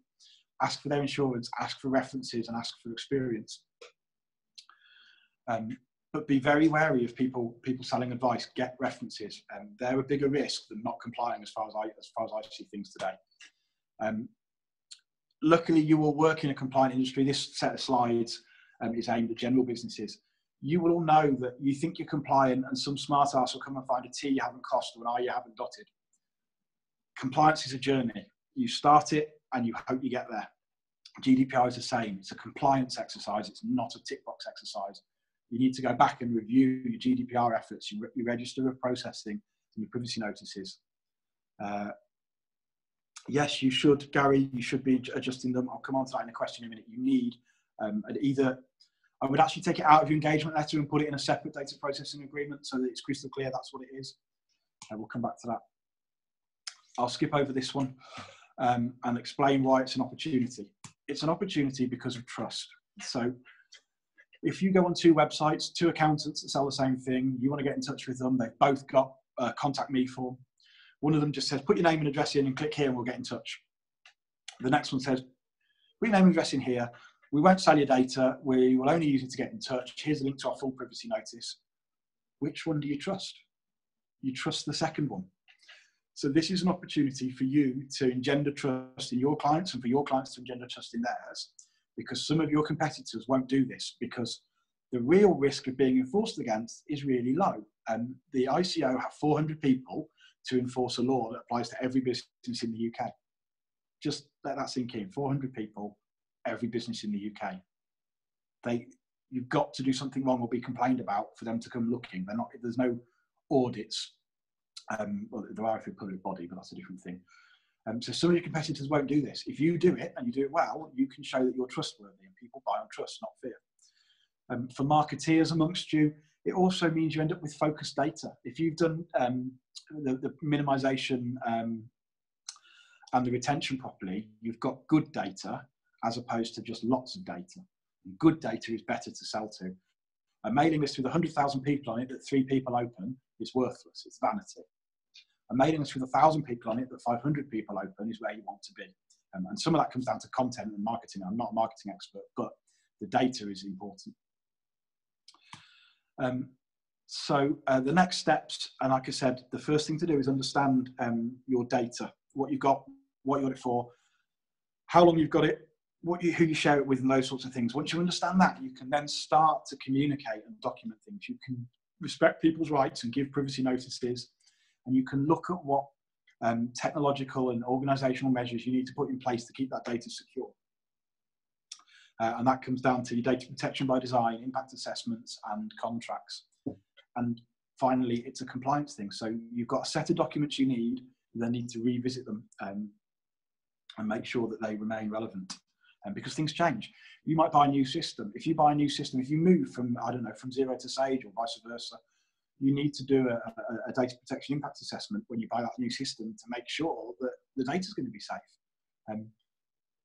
Ask for their insurance, ask for references, and ask for experience. But be very wary of people selling advice. Get references, and they're a bigger risk than not complying, as far as I see things today. Luckily, you will work in a compliant industry. This set of slides is aimed at general businesses. You will all know that you think you're compliant, and some smart ass will come and find a T you haven't crossed or an I you haven't dotted. Compliance is a journey. You start it, and you hope you get there. GDPR is the same. It's a compliance exercise. It's not a tick box exercise. You need to go back and review your GDPR efforts, your register of processing, and your privacy notices. Yes, you should, Gary, you should be adjusting them. I'll come on to that in a question in a minute. You need I would actually take it out of your engagement letter and put it in a separate data processing agreement so that it's crystal clear that's what it is. We'll come back to that. I'll skip over this one and explain why it's an opportunity. It's an opportunity because of trust. So if you go on two websites, two accountants that sell the same thing, you want to get in touch with them, they've both got a contact me form. One of them just says, put your name and address in and click here and we'll get in touch. The next one says, put your name and address in here. We won't sell your data. We will only use it to get in touch. Here's a link to our full privacy notice. Which one do you trust? You trust the second one. So this is an opportunity for you to engender trust in your clients and for your clients to engender trust in theirs, because some of your competitors won't do this because the real risk of being enforced against is really low. The ICO have 400 people to enforce a law that applies to every business in the UK. Just let that sink in. 400 people, every business in the UK. You've got to do something wrong or be complained about for them to come looking. There's no audits. Well, there are if you're a public body, but that's a different thing. So some of your competitors won't do this. If you do it and you do it well, you can show that you're trustworthy and people buy on trust, not fear. For marketeers amongst you, it also means you end up with focused data. If you've done the minimization and the retention properly, you've got good data as opposed to just lots of data. And good data is better to sell to. A mailing list with 100,000 people on it that 3 people open is worthless, it's vanity. A mailing list with 1,000 people on it that 500 people open is where you want to be. And some of that comes down to content and marketing. I'm not a marketing expert, but the data is important. So the next steps, and like I said, the first thing to do is understand your data, what you've got, what you got it for, how long you've got it, who you share it with, and those sorts of things. Once you understand that, you can then start to communicate and document things. You can respect people's rights and give privacy notices, and you can look at what technological and organizational measures you need to put in place to keep that data secure. And that comes down to your data protection by design, impact assessments, and contracts. And finally, it's a compliance thing. So you've got a set of documents you need, you then need to revisit them and make sure that they remain relevant. Because things change. You might buy a new system. If you buy a new system, if you move from, I don't know, from Xero to Sage or vice versa, you need to do a data protection impact assessment when you buy that new system to make sure that the data is going to be safe.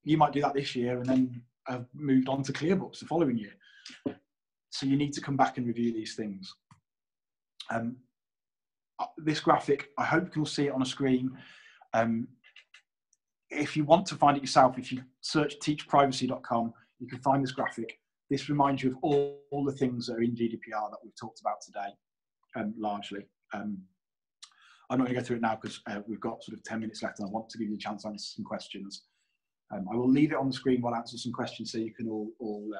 You might do that this year and then have moved on to ClearBooks the following year. So you need to come back and review these things. This graphic, I hope you'll see it on a screen. If you want to find it yourself, if you search teachprivacy.com, you can find this graphic. This reminds you of all the things that are in GDPR that we've talked about today, largely. I'm not going to go through it now because we've got sort of 10 minutes left and I want to give you a chance to answer some questions. I will leave it on the screen while I answer some questions so you can all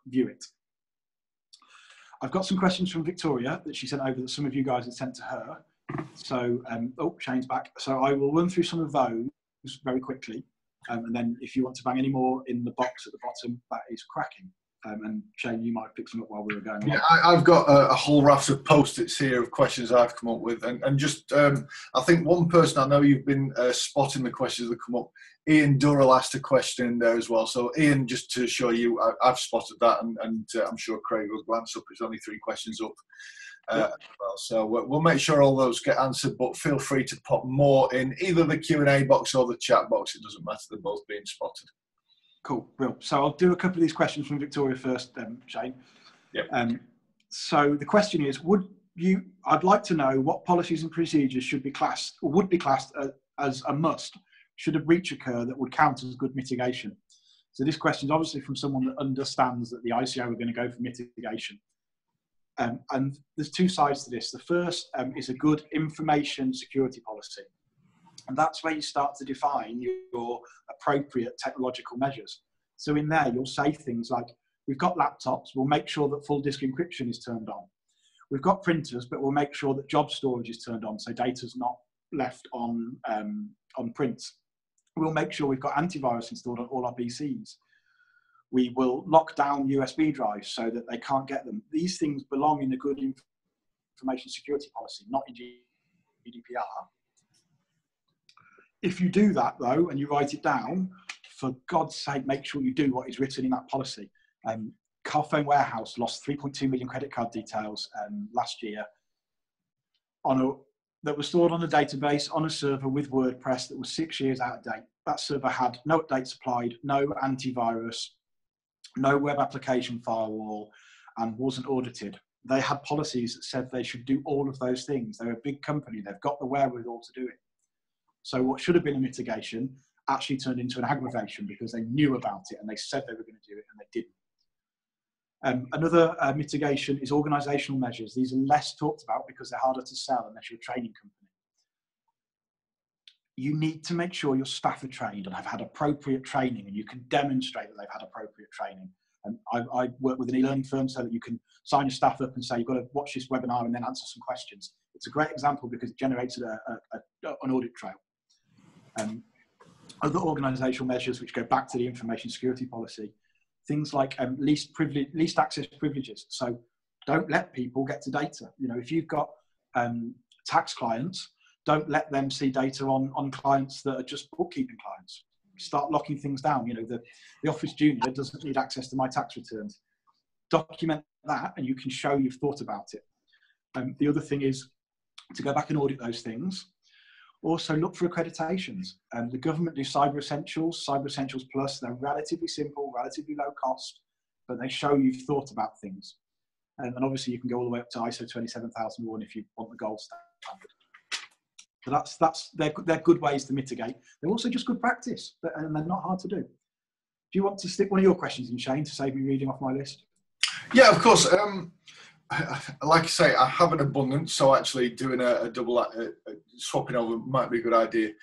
view it. I've got some questions from Victoria that she sent over that some of you guys had sent to her. So, oh, Shane's back. So I will run through some of those very quickly. And then if you want to bang any more in the box at the bottom, that is cracking. And Shane, you might pick some up while we were going along. Yeah, I've got a whole raft of post-its here of questions I've come up with, and just I think one person I know you've been spotting the questions that come up. Ian Durrell asked a question in there as well. So Ian, just to show you, I've spotted that, and I'm sure Craig will glance up. It's only 3 questions up. Well, so we'll make sure all those get answered, but feel free to pop more in either the Q&A box or the chat box. It doesn't matter, they're both being spotted. Cool, brilliant. So I'll do a couple of these questions from Victoria first, Shane. Yep. So the question is, I'd like to know what policies and procedures should be classed, or would be classed as a must, should a breach occur that would count as good mitigation. So this question is obviously from someone that understands that the ICO are going to go for mitigation. And there's 2 sides to this. The first is a good information security policy. And that's where you start to define your appropriate technological measures. So in there, you'll say things like, we've got laptops, we'll make sure that full disk encryption is turned on. We've got printers, but we'll make sure that job storage is turned on, so data's not left on print. We'll make sure we've got antivirus installed on all our PCs. We will lock down USB drives so that they can't get them. These things belong in a good information security policy, not in GDPR. If you do that, though, and you write it down, for God's sake, make sure you do what is written in that policy. Carphone Warehouse lost 3.2 million credit card details last year that was stored on a database on a server with WordPress that was 6 years out of date. That server had no updates applied, no antivirus, no web application firewall, and wasn't audited. They had policies that said they should do all of those things. They're a big company. They've got the wherewithal to do it. So what should have been a mitigation actually turned into an aggravation because they knew about it and they said they were going to do it and they didn't. Another mitigation is organisational measures. These are less talked about because they're harder to sell unless you're a training company. You need to make sure your staff are trained and have had appropriate training, and you can demonstrate that they've had appropriate training. And I work with an e-learning firm so that you can sign your staff up and say, you've got to watch this webinar and then answer some questions. It's a great example because it generates an audit trail. Other organisational measures which go back to the information security policy, things like least access privileges. So don't let people get to data. You know, if you've got tax clients, don't let them see data on clients that are just bookkeeping clients. Start locking things down. You know, the office junior doesn't need access to my tax returns. Document that and you can show you've thought about it. The other thing is to go back and audit those things. Also look for accreditations. The government do Cyber Essentials Plus. They're relatively simple, relatively low cost, but they show you've thought about things. And obviously you can go all the way up to ISO 27001 if you want the gold standard. So they're good ways to mitigate. They're also just good practice, and they're not hard to do. Do you want to stick one of your questions in, Shane, to save me reading off my list? Yeah, of course. Like I say, I have an abundance, so actually doing a double swapping over might be a good idea.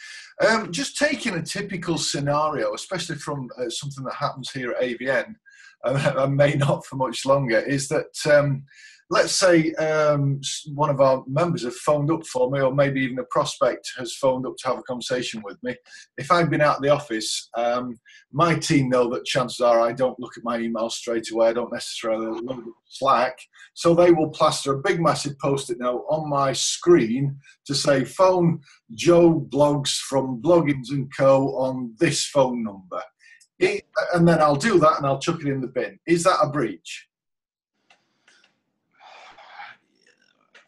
Just taking a typical scenario, especially from something that happens here at AVN, and may not for much longer, is that let's say one of our members have phoned up for me, or maybe even a prospect has phoned up to have a conversation with me. If I've been out of the office, my team know that chances are I don't look at my emails straight away. I don't necessarily look at Slack. So they will plaster a big, massive post-it note on my screen to say, phone Joe Blogs from Bloggins & Co. on this phone number. And then I'll do that and I'll chuck it in the bin. Is that a breach?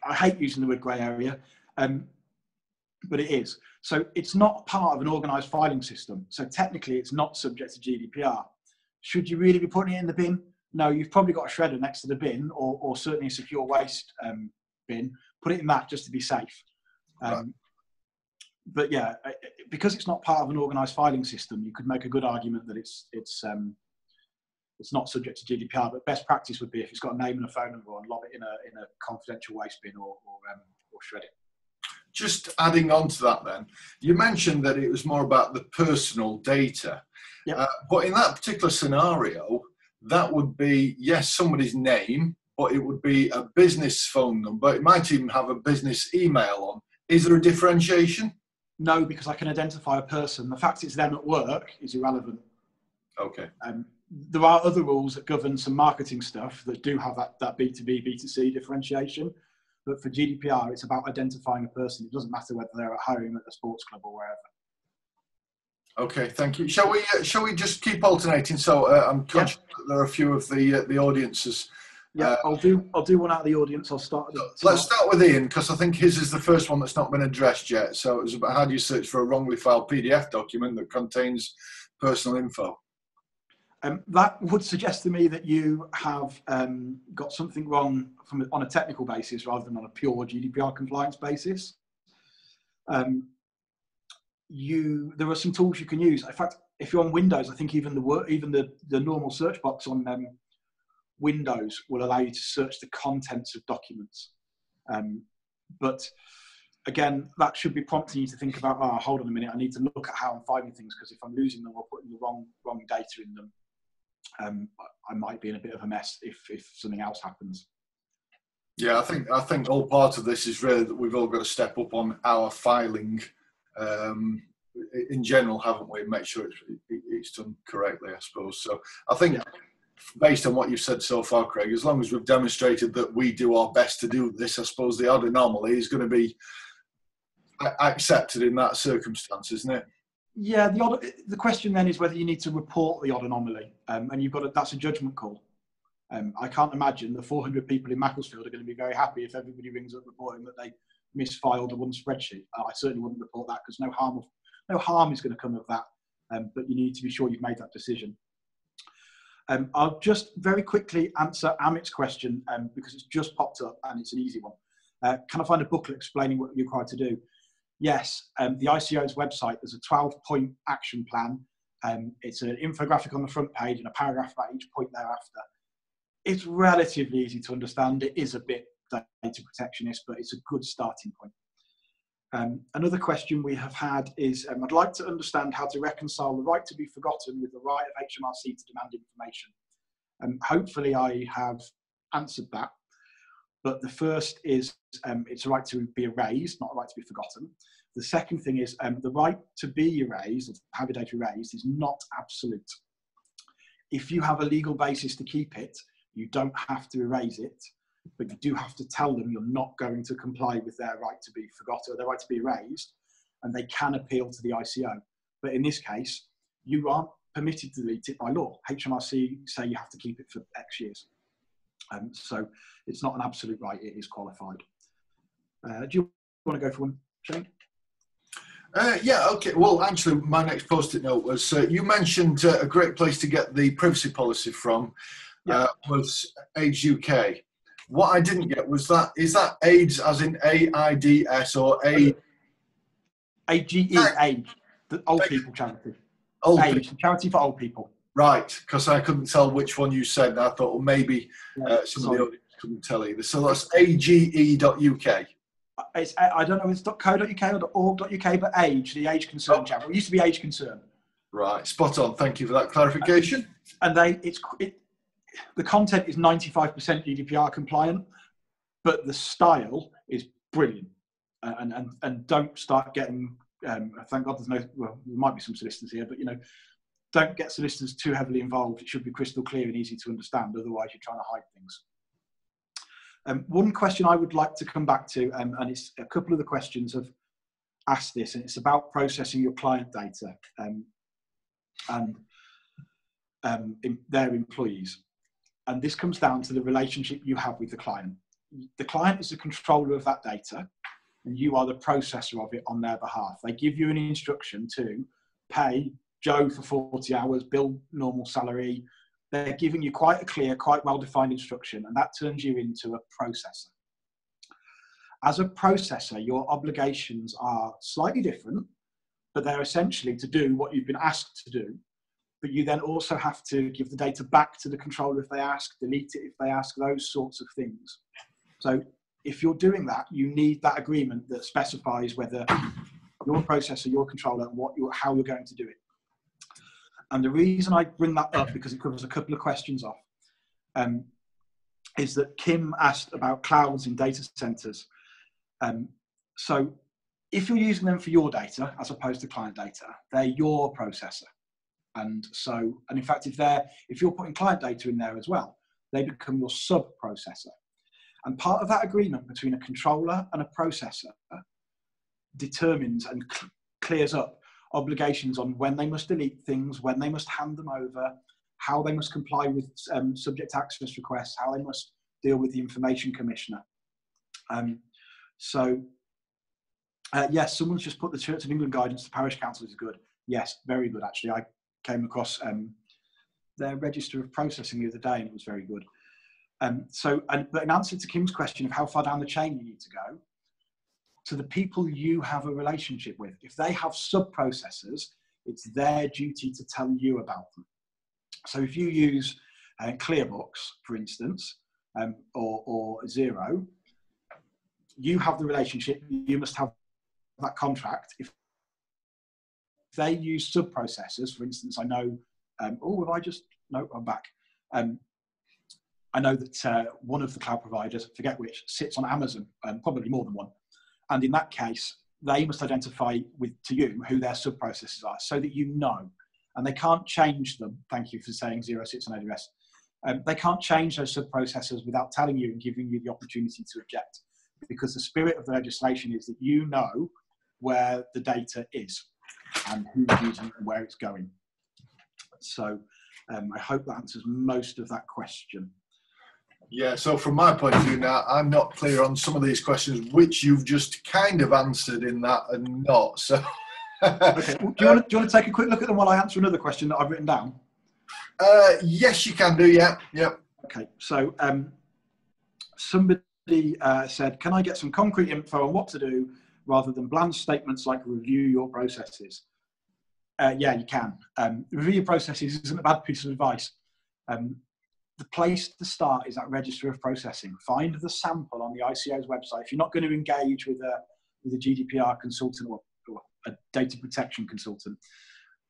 I hate using the word grey area, but it is. So it's not part of an organised filing system. So technically it's not subject to GDPR. Should you really be putting it in the bin? No, you've probably got a shredder next to the bin, or certainly a secure waste bin. Put it in that just to be safe. Right. But yeah, because it's not part of an organised filing system, you could make a good argument that it's not subject to GDPR, but best practice would be if it's got a name and a phone number on, lob it in a confidential waste bin or shred it. Just adding on to that then, you mentioned that it was more about the personal data. Yep. But in that particular scenario, that would be, yes, somebody's name, but it would be a business phone number. It might even have a business email on. Is there a differentiation? No, because I can identify a person. The fact it's them at work is irrelevant. Okay. there are other rules that govern some marketing stuff that do have that B2B, B2C differentiation. But for GDPR, it's about identifying a person. It doesn't matter whether they're at home, at the sports club, or wherever. Okay, thank you. Shall we just keep alternating? So I'm conscious that there are a few of the audiences. Yeah, I'll do one out of the audience. I'll start. Let's start with Ian, because I think his is the first one that's not been addressed yet. So it was about, how do you search for a wrongly filed PDF document that contains personal info? That would suggest to me that you have got something wrong on a technical basis rather than on a pure GDPR compliance basis. There are some tools you can use. In fact, if you're on Windows, I think even the normal search box on Windows will allow you to search the contents of documents. But again, that should be prompting you to think about, hold on a minute, I need to look at how I'm finding things, because if I'm losing them or putting the wrong data in them, I might be in a bit of a mess if something else happens. Yeah, I think all part of this is really that we've all got to step up on our filing in general, haven't we? Make sure it's done correctly, I suppose. So I think, based on what you've said so far, Craig, as long as we've demonstrated that we do our best to do this, I suppose the odd anomaly is going to be accepted in that circumstance, isn't it? Yeah, the question then is whether you need to report the odd anomaly, and that's a judgment call. I can't imagine the 400 people in Macclesfield are going to be very happy if everybody rings up reporting that they misfiled a one spreadsheet. I certainly wouldn't report that, because no harm is going to come of that. But you need to be sure you've made that decision. I'll just very quickly answer Amit's question, because it's just popped up and it's an easy one. Can I find a booklet explaining what you're required to do? Yes, the ICO's website, there's a 12-point action plan. It's an infographic on the front page and a paragraph about each point thereafter. It's relatively easy to understand. It is a bit data protectionist, but it's a good starting point. Another question we have had is, I'd like to understand how to reconcile the right to be forgotten with the right of HMRC to demand information. Hopefully I have answered that. But the first is it's a right to be erased, not a right to be forgotten. The second thing is the right to be erased, or to have your data erased, is not absolute. If you have a legal basis to keep it, you don't have to erase it, but you do have to tell them you're not going to comply with their right to be forgotten or their right to be erased, and they can appeal to the ICO. But in this case, you aren't permitted to delete it by law. HMRC say you have to keep it for X years. So it's not an absolute right, it is qualified. Do you want to go for one, Shane? Yeah, okay. Well, actually, my next post-it note was, you mentioned a great place to get the privacy policy from was AIDS UK. What I didn't get was is that AIDS as in AIDS or A? AGE, AIDS, the old people charity. AIDS, charity for old people. Right, because I couldn't tell which one you said. And I thought, well, maybe some of the audience couldn't tell either. So that's age.uk. I don't know if it's .co.uk or .org.uk, but age, the Age Concern channel. It used to be Age Concern. Right, spot on. Thank you for that clarification. And the content is 95% GDPR compliant, but the style is brilliant. And don't start getting. Thank God there might be some solicitors here, but don't get solicitors too heavily involved. It should be crystal clear and easy to understand. Otherwise, you're trying to hide things. One question I would like to come back to, and it's a couple of the questions have asked this, and it's about processing your client data and their employees. And this comes down to the relationship you have with the client. The client is the controller of that data, and you are the processor of it on their behalf. They give you an instruction to pay Joe for 40 hours, bill normal salary. They're giving you quite a clear, quite well-defined instruction, and that turns you into a processor. As a processor, your obligations are slightly different, but they're essentially to do what you've been asked to do. But you then also have to give the data back to the controller if they ask, delete it if they ask, those sorts of things. So if you're doing that, you need that agreement that specifies whether your processor, your controller, how you're going to do it. And the reason I bring that up, because it covers a couple of questions off, is that Kim asked about clouds in data centers. So if you're using them for your data, as opposed to client data, they're your processor. And in fact, if you're putting client data in there as well, they become your sub-processor. And part of that agreement between a controller and a processor determines and clears up obligations on when they must delete things, when they must hand them over, how they must comply with subject access requests, how they must deal with the information commissioner. Yes, someone's just put the Church of England guidance to parish councils is good. Yes, very good, actually. I came across their register of processing the other day, and it was very good. But in answer to Kim's question of how far down the chain you need to go, to the people you have a relationship with. If they have sub-processors, it's their duty to tell you about them. So if you use ClearBooks, for instance, or Xero, you have the relationship, you must have that contract. If they use sub-processors, for instance, I know, no, I'm back. I know that one of the cloud providers, forget which, sits on Amazon, probably more than one. And in that case, they must identify to you who their sub-processors are so that you know. And they can't change them. Thank you for saying Xero sits on AWS. They can't change those sub-processors without telling you and giving you the opportunity to object. Because the spirit of the legislation is that you know where the data is and who's using it and where it's going. So I hope that answers most of that question. Yeah, so from my point of view now, I'm not clear on some of these questions, which you've just kind of answered in that and not. So, okay. Do you want to take a quick look at them while I answer another question that I've written down? Yes, you can do. Yeah. Okay. So somebody said, "Can I get some concrete info on what to do rather than bland statements like review your processes?" Yeah, you can. Review your processes isn't a bad piece of advice. The place to start is that register of processing. Find the sample on the ICO's website. If you're not going to engage with a GDPR consultant or a data protection consultant,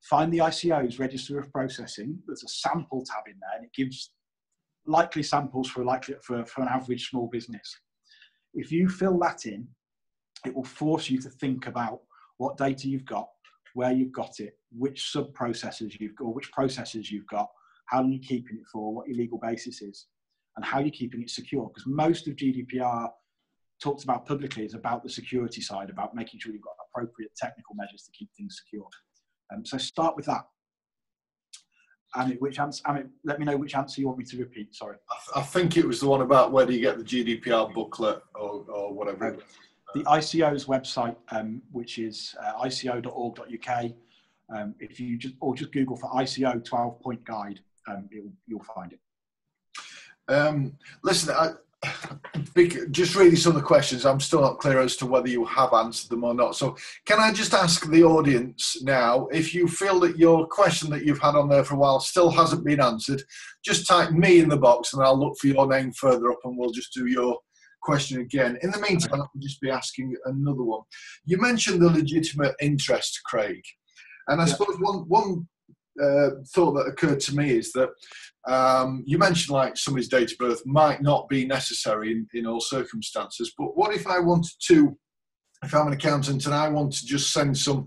find the ICO's register of processing. There's a sample tab in there, and it gives likely samples for an average small business. If you fill that in, it will force you to think about what data you've got, where you've got it, which sub-processors you've got, or which processes you've got, how long you're keeping it for, what your legal basis is, and how you're keeping it secure. Because most of GDPR talks about publicly is about the security side, about making sure you've got appropriate technical measures to keep things secure. So start with that. Amit, let me know which answer you want me to repeat. Sorry. I think it was the one about where do you get the GDPR booklet or whatever. The ICO's website, which is ico.org.uk. If you just Google for ICO 12-point guide, you'll find it. Listen, just reading some of the questions, I'm still not clear as to whether you have answered them or not. So can I just ask the audience now, if you feel that your question that you've had on there for a while still hasn't been answered, just type me in the box and I'll look for your name further up and we'll just do your question again. In the meantime, I'll just be asking another one. You mentioned the legitimate interest, Craig. And I suppose one thought that occurred to me is that you mentioned like somebody's date of birth might not be necessary in all circumstances, but what if I wanted to, if I'm an accountant and I want to just send some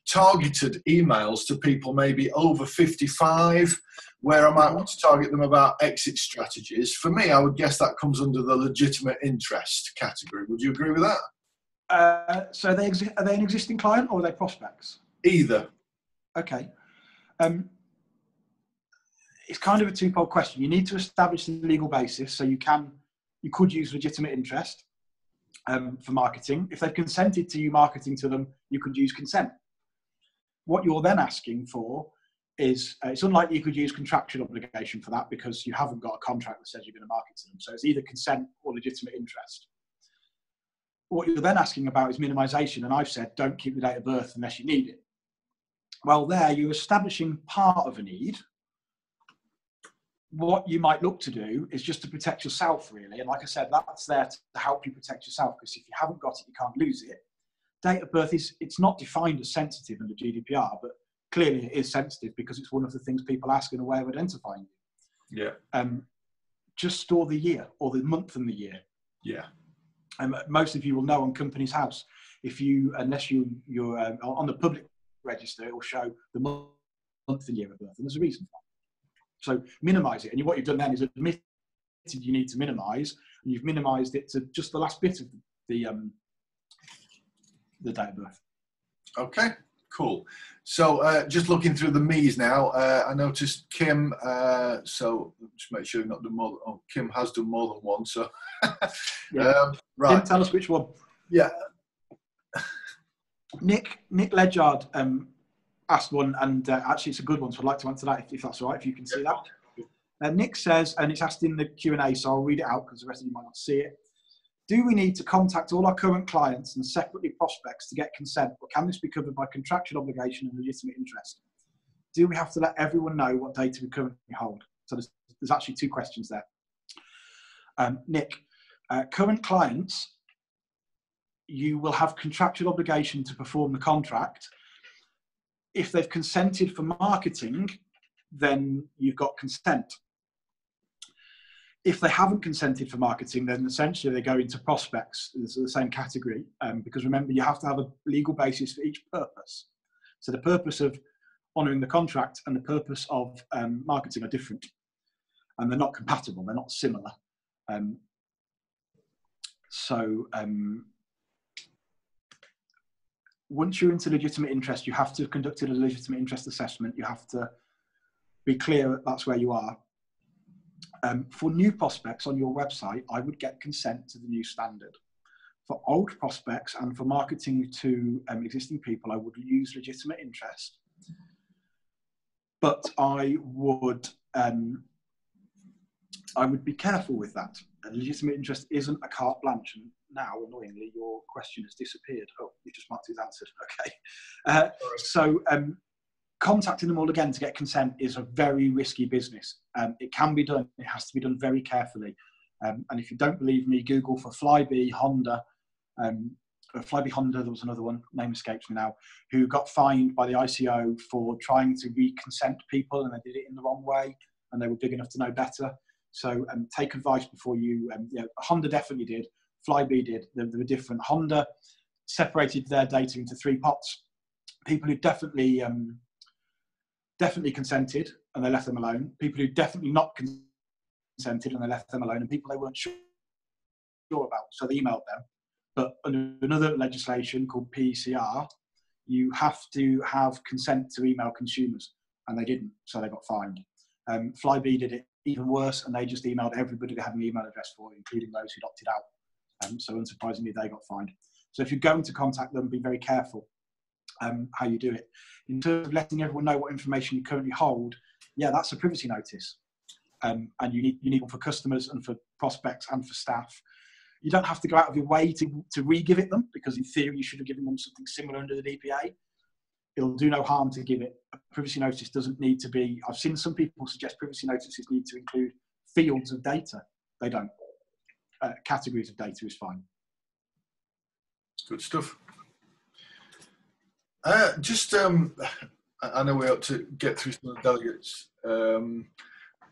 targeted emails to people maybe over 55, where I might want to target them about exit strategies? For me, I would guess that comes under the legitimate interest category. Would you agree with that? So are they an existing client or are they prospects? Either. Okay. It's kind of a two-fold question. You need to establish the legal basis, so you could use legitimate interest for marketing. If they've consented to you marketing to them, you could use consent. What you're then asking for is, it's unlikely you could use contractual obligation for that because you haven't got a contract that says you're going to market to them. So it's either consent or legitimate interest. What you're then asking about is minimization, and I've said don't keep the date of birth unless you need it. Well, there you're establishing part of a need. What you might look to do is just to protect yourself, really. And like I said, that's there to help you protect yourself, because if you haven't got it, you can't lose it. Date of birth it's not defined as sensitive under GDPR, but clearly it is sensitive because it's one of the things people ask in a way of identifying you. Yeah. Just store the year or the month and the year. Yeah. Most of you will know on Companies House, unless you're on the public register, it will show the month month and year of birth, and there's a reason for that. So minimise it, and what you've done then is admitted you need to minimise, and you've minimised it to just the last bit of the date of birth. Okay, cool. So just looking through the me's now, I noticed Kim, so just make sure you've not done more. Oh, Kim has done more than one, so. Yeah. Right. Kim, tell us which one. Yeah. Nick Ledgard asked one, and actually it's a good one, so I'd like to answer that if that's all right, if you can see that. Nick says, and it's asked in the Q&A, so I'll read it out because the rest of you might not see it. Do we need to contact all our current clients and separately prospects to get consent, or can this be covered by contractual obligation and legitimate interest? Do we have to let everyone know what data we currently hold? So there's actually two questions there. Nick, current clients, you will have contractual obligation to perform the contract. If they've consented for marketing, then you've got consent. If they haven't consented for marketing, then essentially they go into prospects, the same category, because remember, you have to have a legal basis for each purpose. So the purpose of honouring the contract and the purpose of marketing are different, and they're not compatible, they're not similar. Once you're into legitimate interest, you have to have conducted a legitimate interest assessment. You have to be clear that that's where you are. For new prospects on your website, I would get consent to the new standard. For old prospects and for marketing to existing people, I would use legitimate interest. But I would be careful with that. Legitimate interest isn't a carte blanche. And now, annoyingly, your question has disappeared. Oh, you just marked it as answered. Okay. Contacting them all again to get consent is a very risky business. It can be done. It has to be done very carefully. And if you don't believe me, Google for Flybe Honda. Flybe Honda, there was another one, name escapes me now, who got fined by the ICO for trying to re-consent people, and they did it in the wrong way, and they were big enough to know better. So take advice before you. Honda definitely did. Flybe did. They were different. Honda separated their data into three pots. People who definitely consented and they left them alone. People who definitely not consented and they left them alone, and people they weren't sure about, so they emailed them. But under another legislation called PCR, you have to have consent to email consumers, and they didn't, so they got fined. Flybe did it even worse, and they just emailed everybody they had an email address for, including those who'd opted out. So unsurprisingly, they got fined. So if you're going to contact them, be very careful how you do it. In terms of letting everyone know what information you currently hold, yeah, that's a privacy notice. And you need one for customers and for prospects and for staff. You don't have to go out of your way to re-give it them, because in theory you should have given them something similar under the DPA. It'll do no harm to give it. A privacy notice doesn't need to be, I've seen some people suggest privacy notices need to include fields of data. They don't. Categories of data is fine. Good stuff. I know we ought to get through some of the delegates'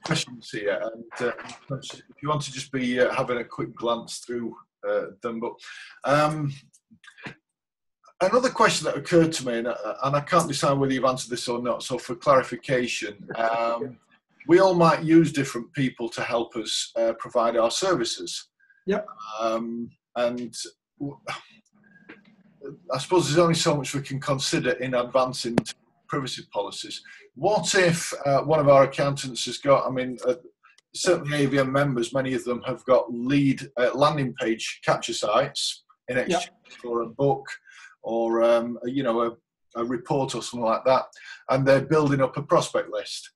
questions here, and if you want to just be having a quick glance through them. But another question that occurred to me, and I can't decide whether you've answered this or not, so for clarification, we all might use different people to help us provide our services. Yep. And I suppose there's only so much we can consider in advancing privacy policies. What if one of our accountants has got, certainly AVM members, many of them have got lead landing page capture sites in exchange for a book or a report or something like that, and they're building up a prospect list.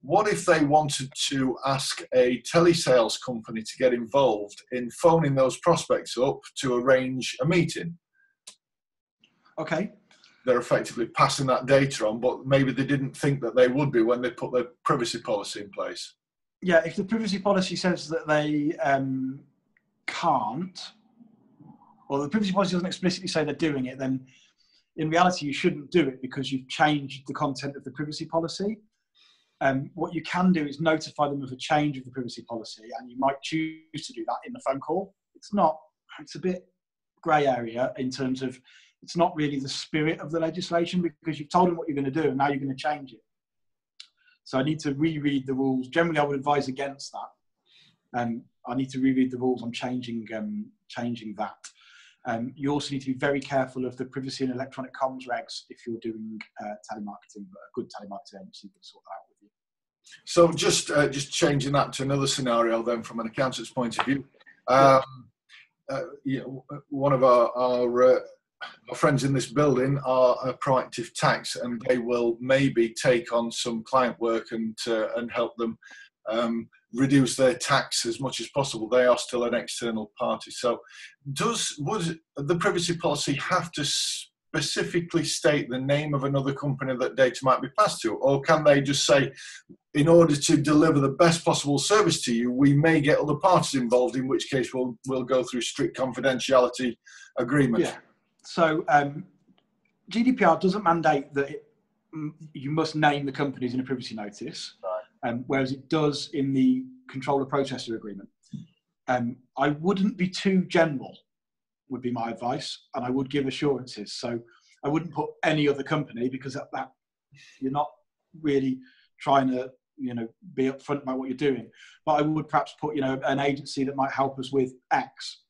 What if they wanted to ask a telesales company to get involved in phoning those prospects up to arrange a meeting? Okay. They're effectively passing that data on, but maybe they didn't think that they would be when they put their privacy policy in place. Yeah, if the privacy policy says that they can't, or the privacy policy doesn't explicitly say they're doing it, then in reality you shouldn't do it because you've changed the content of the privacy policy. What you can do is notify them of a change of the privacy policy, and you might choose to do that in the phone call. It's a bit grey area in terms of it's not really the spirit of the legislation, because you've told them what you're going to do and now you're going to change it. So I need to reread the rules. Generally, I would advise against that. I need to reread the rules on changing that. You also need to be very careful of the privacy and electronic comms regs if you're doing telemarketing, but a good telemarketing agency will sort that out with you. So just changing that to another scenario then from an accountant's point of view. One of our friends in this building are a Proactive Tax, and they will maybe take on some client work and help them reduce their tax as much as possible. They are still an external party. So would the privacy policy have to specifically state the name of another company that data might be passed to, or can they just say, in order to deliver the best possible service to you, we may get other parties involved, in which case we'll go through strict confidentiality agreements? Yeah. So GDPR doesn't mandate that you must name the companies in a privacy notice, right. Whereas it does in the controller processor agreement. I wouldn't be too general, would be my advice, and I would give assurances. So I wouldn't put any other company, because that you're not really trying to be upfront about what you're doing. But I would perhaps put an agency that might help us with X,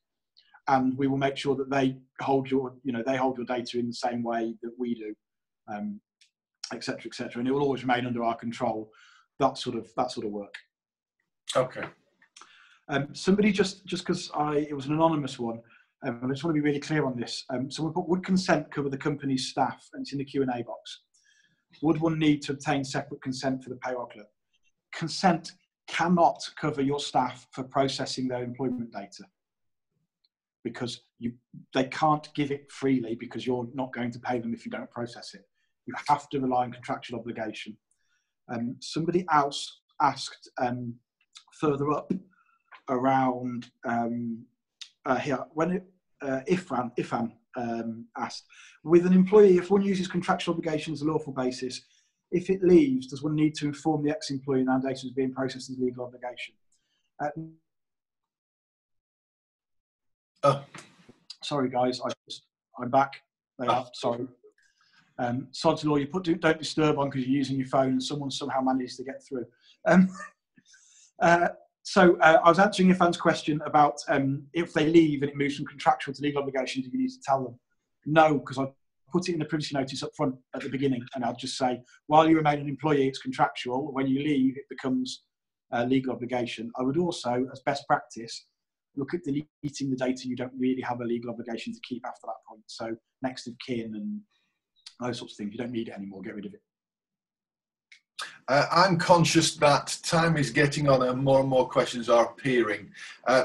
and we will make sure that they hold your data in the same way that we do, et cetera, et cetera. And it will always remain under our control. That sort of work. Okay. Somebody just because it was an anonymous one. I just want to be really clear on this. So we put, would consent cover the company's staff? And it's in the Q&A box. Would one need to obtain separate consent for the payroll clerk? Consent cannot cover your staff for processing their employment data, because they can't give it freely, because you're not going to pay them if you don't process it. You have to rely on contractual obligation. Somebody else asked further up around here, when Ifan asked, with an employee, if one uses contractual obligations as a lawful basis, if it leaves, does one need to inform the ex-employee that data is being processed as a legal obligation? Sorry, guys, I'm back. They are, sorry. Sod's law, you put don't disturb on because you're using your phone and someone somehow manages to get through. So I was answering Ifan's question about if they leave and it moves from contractual to legal obligation, do you need to tell them? No, because I put it in the privacy notice up front at the beginning, and I'll just say, while you remain an employee, it's contractual. When you leave, it becomes a legal obligation. I would also, as best practice, look at deleting the data you don't really have a legal obligation to keep after that point. So next of kin and those sorts of things, you don't need it anymore, get rid of it. I'm conscious that time is getting on and more questions are appearing.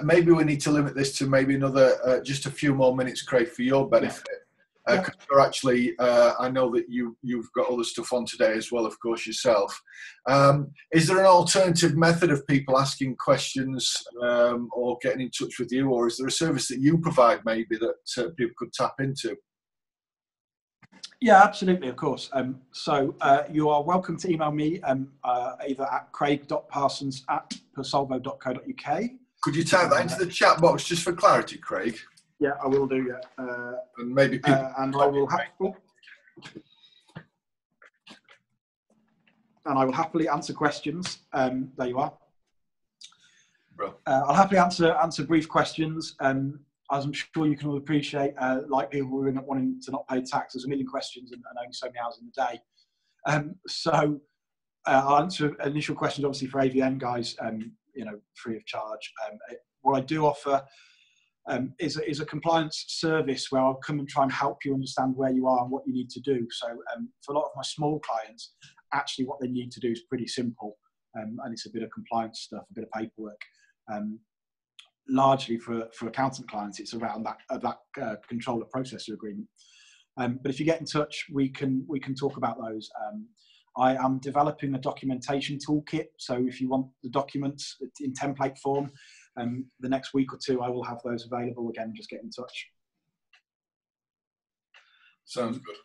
Maybe we need to limit this to maybe another, just a few more minutes, Craig, for your benefit. Because you're actually, I know that you've got other stuff on today as well, of course, yourself. Is there an alternative method of people asking questions or getting in touch with you, or is there a service that you provide maybe that people could tap into? Yeah, absolutely, of course. So you are welcome to email me either at craig.parsons@persolvo.co.uk. Could you type that into the chat box just for clarity, Craig? Yeah, I will do. Yeah, and maybe people. And I will happily answer questions. There you are. I'll happily answer brief questions. As I'm sure you can all appreciate, like people who are wanting to not pay tax, there's a million questions and only so many hours in the day. So I'll answer initial questions, obviously, for AVN guys, free of charge. What I do offer is a compliance service where I'll come and try and help you understand where you are and what you need to do. So for a lot of my small clients, actually what they need to do is pretty simple, and it's a bit of compliance stuff, a bit of paperwork. Largely for accountant clients, it's around that controller processor agreement. But if you get in touch, we can talk about those. I am developing a documentation toolkit, so if you want the documents in template form, the next week or two I will have those available. Again, just get in touch. Sounds good.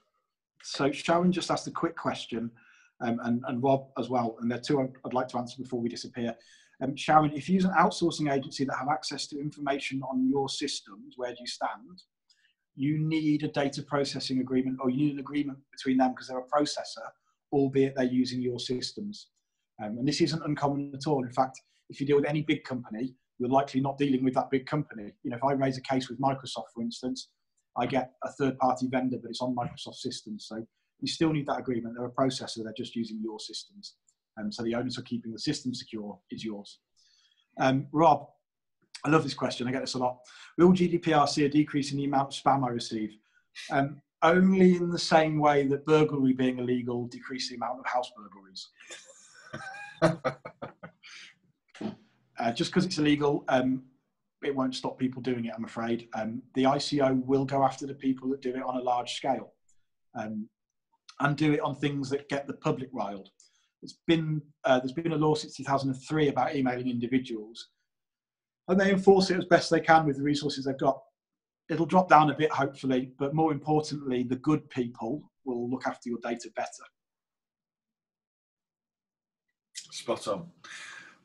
So Sharon just asked a quick question, and Rob as well, and there are two I'd like to answer before we disappear. Sharon, if you use an outsourcing agency that have access to information on your systems, where do you stand? You need a data processing agreement, or you need an agreement between them because they're a processor, albeit they're using your systems. And this isn't uncommon at all. In fact, if you deal with any big company, you're likely not dealing with that big company. You know, if I raise a case with Microsoft, for instance, I get a third-party vendor, but it's on Microsoft systems. So you still need that agreement. They're a processor. They're just using your systems. So the onus of keeping the system secure is yours. Rob, I love this question. I get this a lot. Will GDPR see a decrease in the amount of spam I receive? Only in the same way that burglary being illegal decreases the amount of house burglaries. Just because it's illegal, it won't stop people doing it, I'm afraid. The ICO will go after the people that do it on a large scale and do it on things that get the public riled. There's been a law since 2003 about emailing individuals, and they enforce it as best they can with the resources they've got. It'll drop down a bit, hopefully, but more importantly, the good people will look after your data better. Spot on.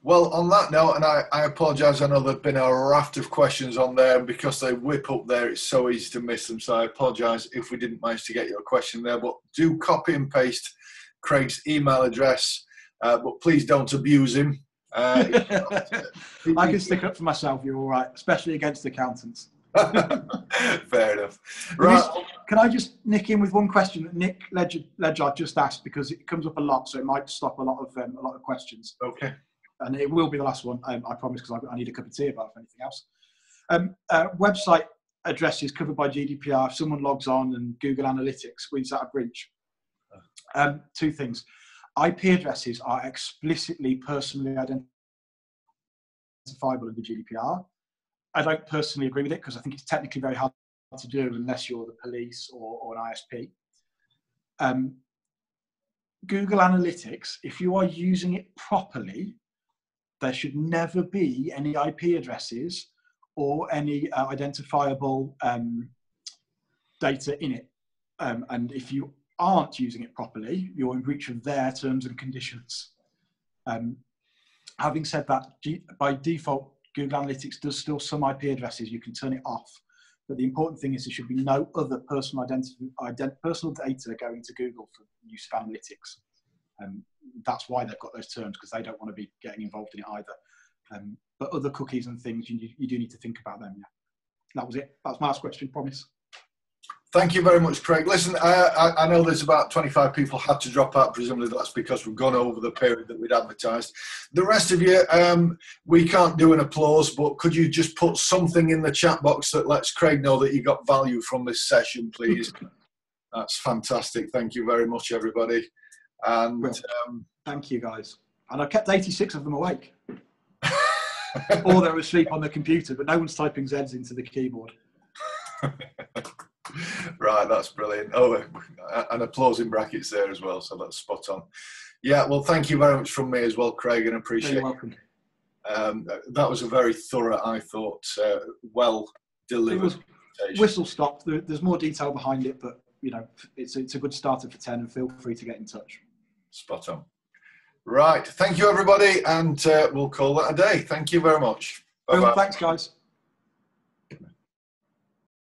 Well, on that note, and I apologise, I know there've been a raft of questions on there, and because they whip up there, it's so easy to miss them, so I apologise if we didn't manage to get your question there, but do copy and paste Craig's email address, but please don't abuse him. I can stick up for myself, you're all right, especially against accountants. Fair enough. Right. Can I just nick in with one question that Nick Ledger just asked, because it comes up a lot, so it might stop a lot of questions. Okay. And it will be the last one, I promise, because I need a cup of tea about anything else. Website addresses covered by GDPR. If someone logs on and Google Analytics, is that a breach? Two things. IP addresses are explicitly personally identifiable under GDPR. I don't personally agree with it because I think it's technically very hard to do unless you're the police or an ISP. Google Analytics, if you are using it properly, there should never be any IP addresses or any identifiable data in it. And if you aren't using it properly, you're in breach of their terms and conditions. Having said that, by default, Google Analytics does still some IP addresses. You can turn it off. But the important thing is there should be no other personal data going to Google for use of analytics. That's why they've got those terms, because they don't want to be getting involved in it either. But other cookies and things, you do need to think about them. Yeah, that was it. That's my last question, promise. Thank you very much, Craig. Listen, I know there's about 25 people had to drop out. Presumably that's because we've gone over the period that we'd advertised. The rest of you, we can't do an applause, but could you just put something in the chat box that lets Craig know that you got value from this session, please? That's fantastic. Thank you very much, everybody. And thank you, guys. And I kept 86 of them awake. Or they were asleep on the computer, but no one's typing Zs into the keyboard. Right, that's brilliant. Oh, and applause in brackets there as well, so that's spot on. Yeah, well, thank you very much from me as well, Craig, and appreciate it. You're welcome. That was a very thorough, I thought, well delivered. Whistle stop. There's more detail behind it, but you know, it's a good starter for 10, and feel free to get in touch. Spot on. Right, thank you, everybody, and we'll call that a day. Thank you very much. Bye-bye. Thanks, guys.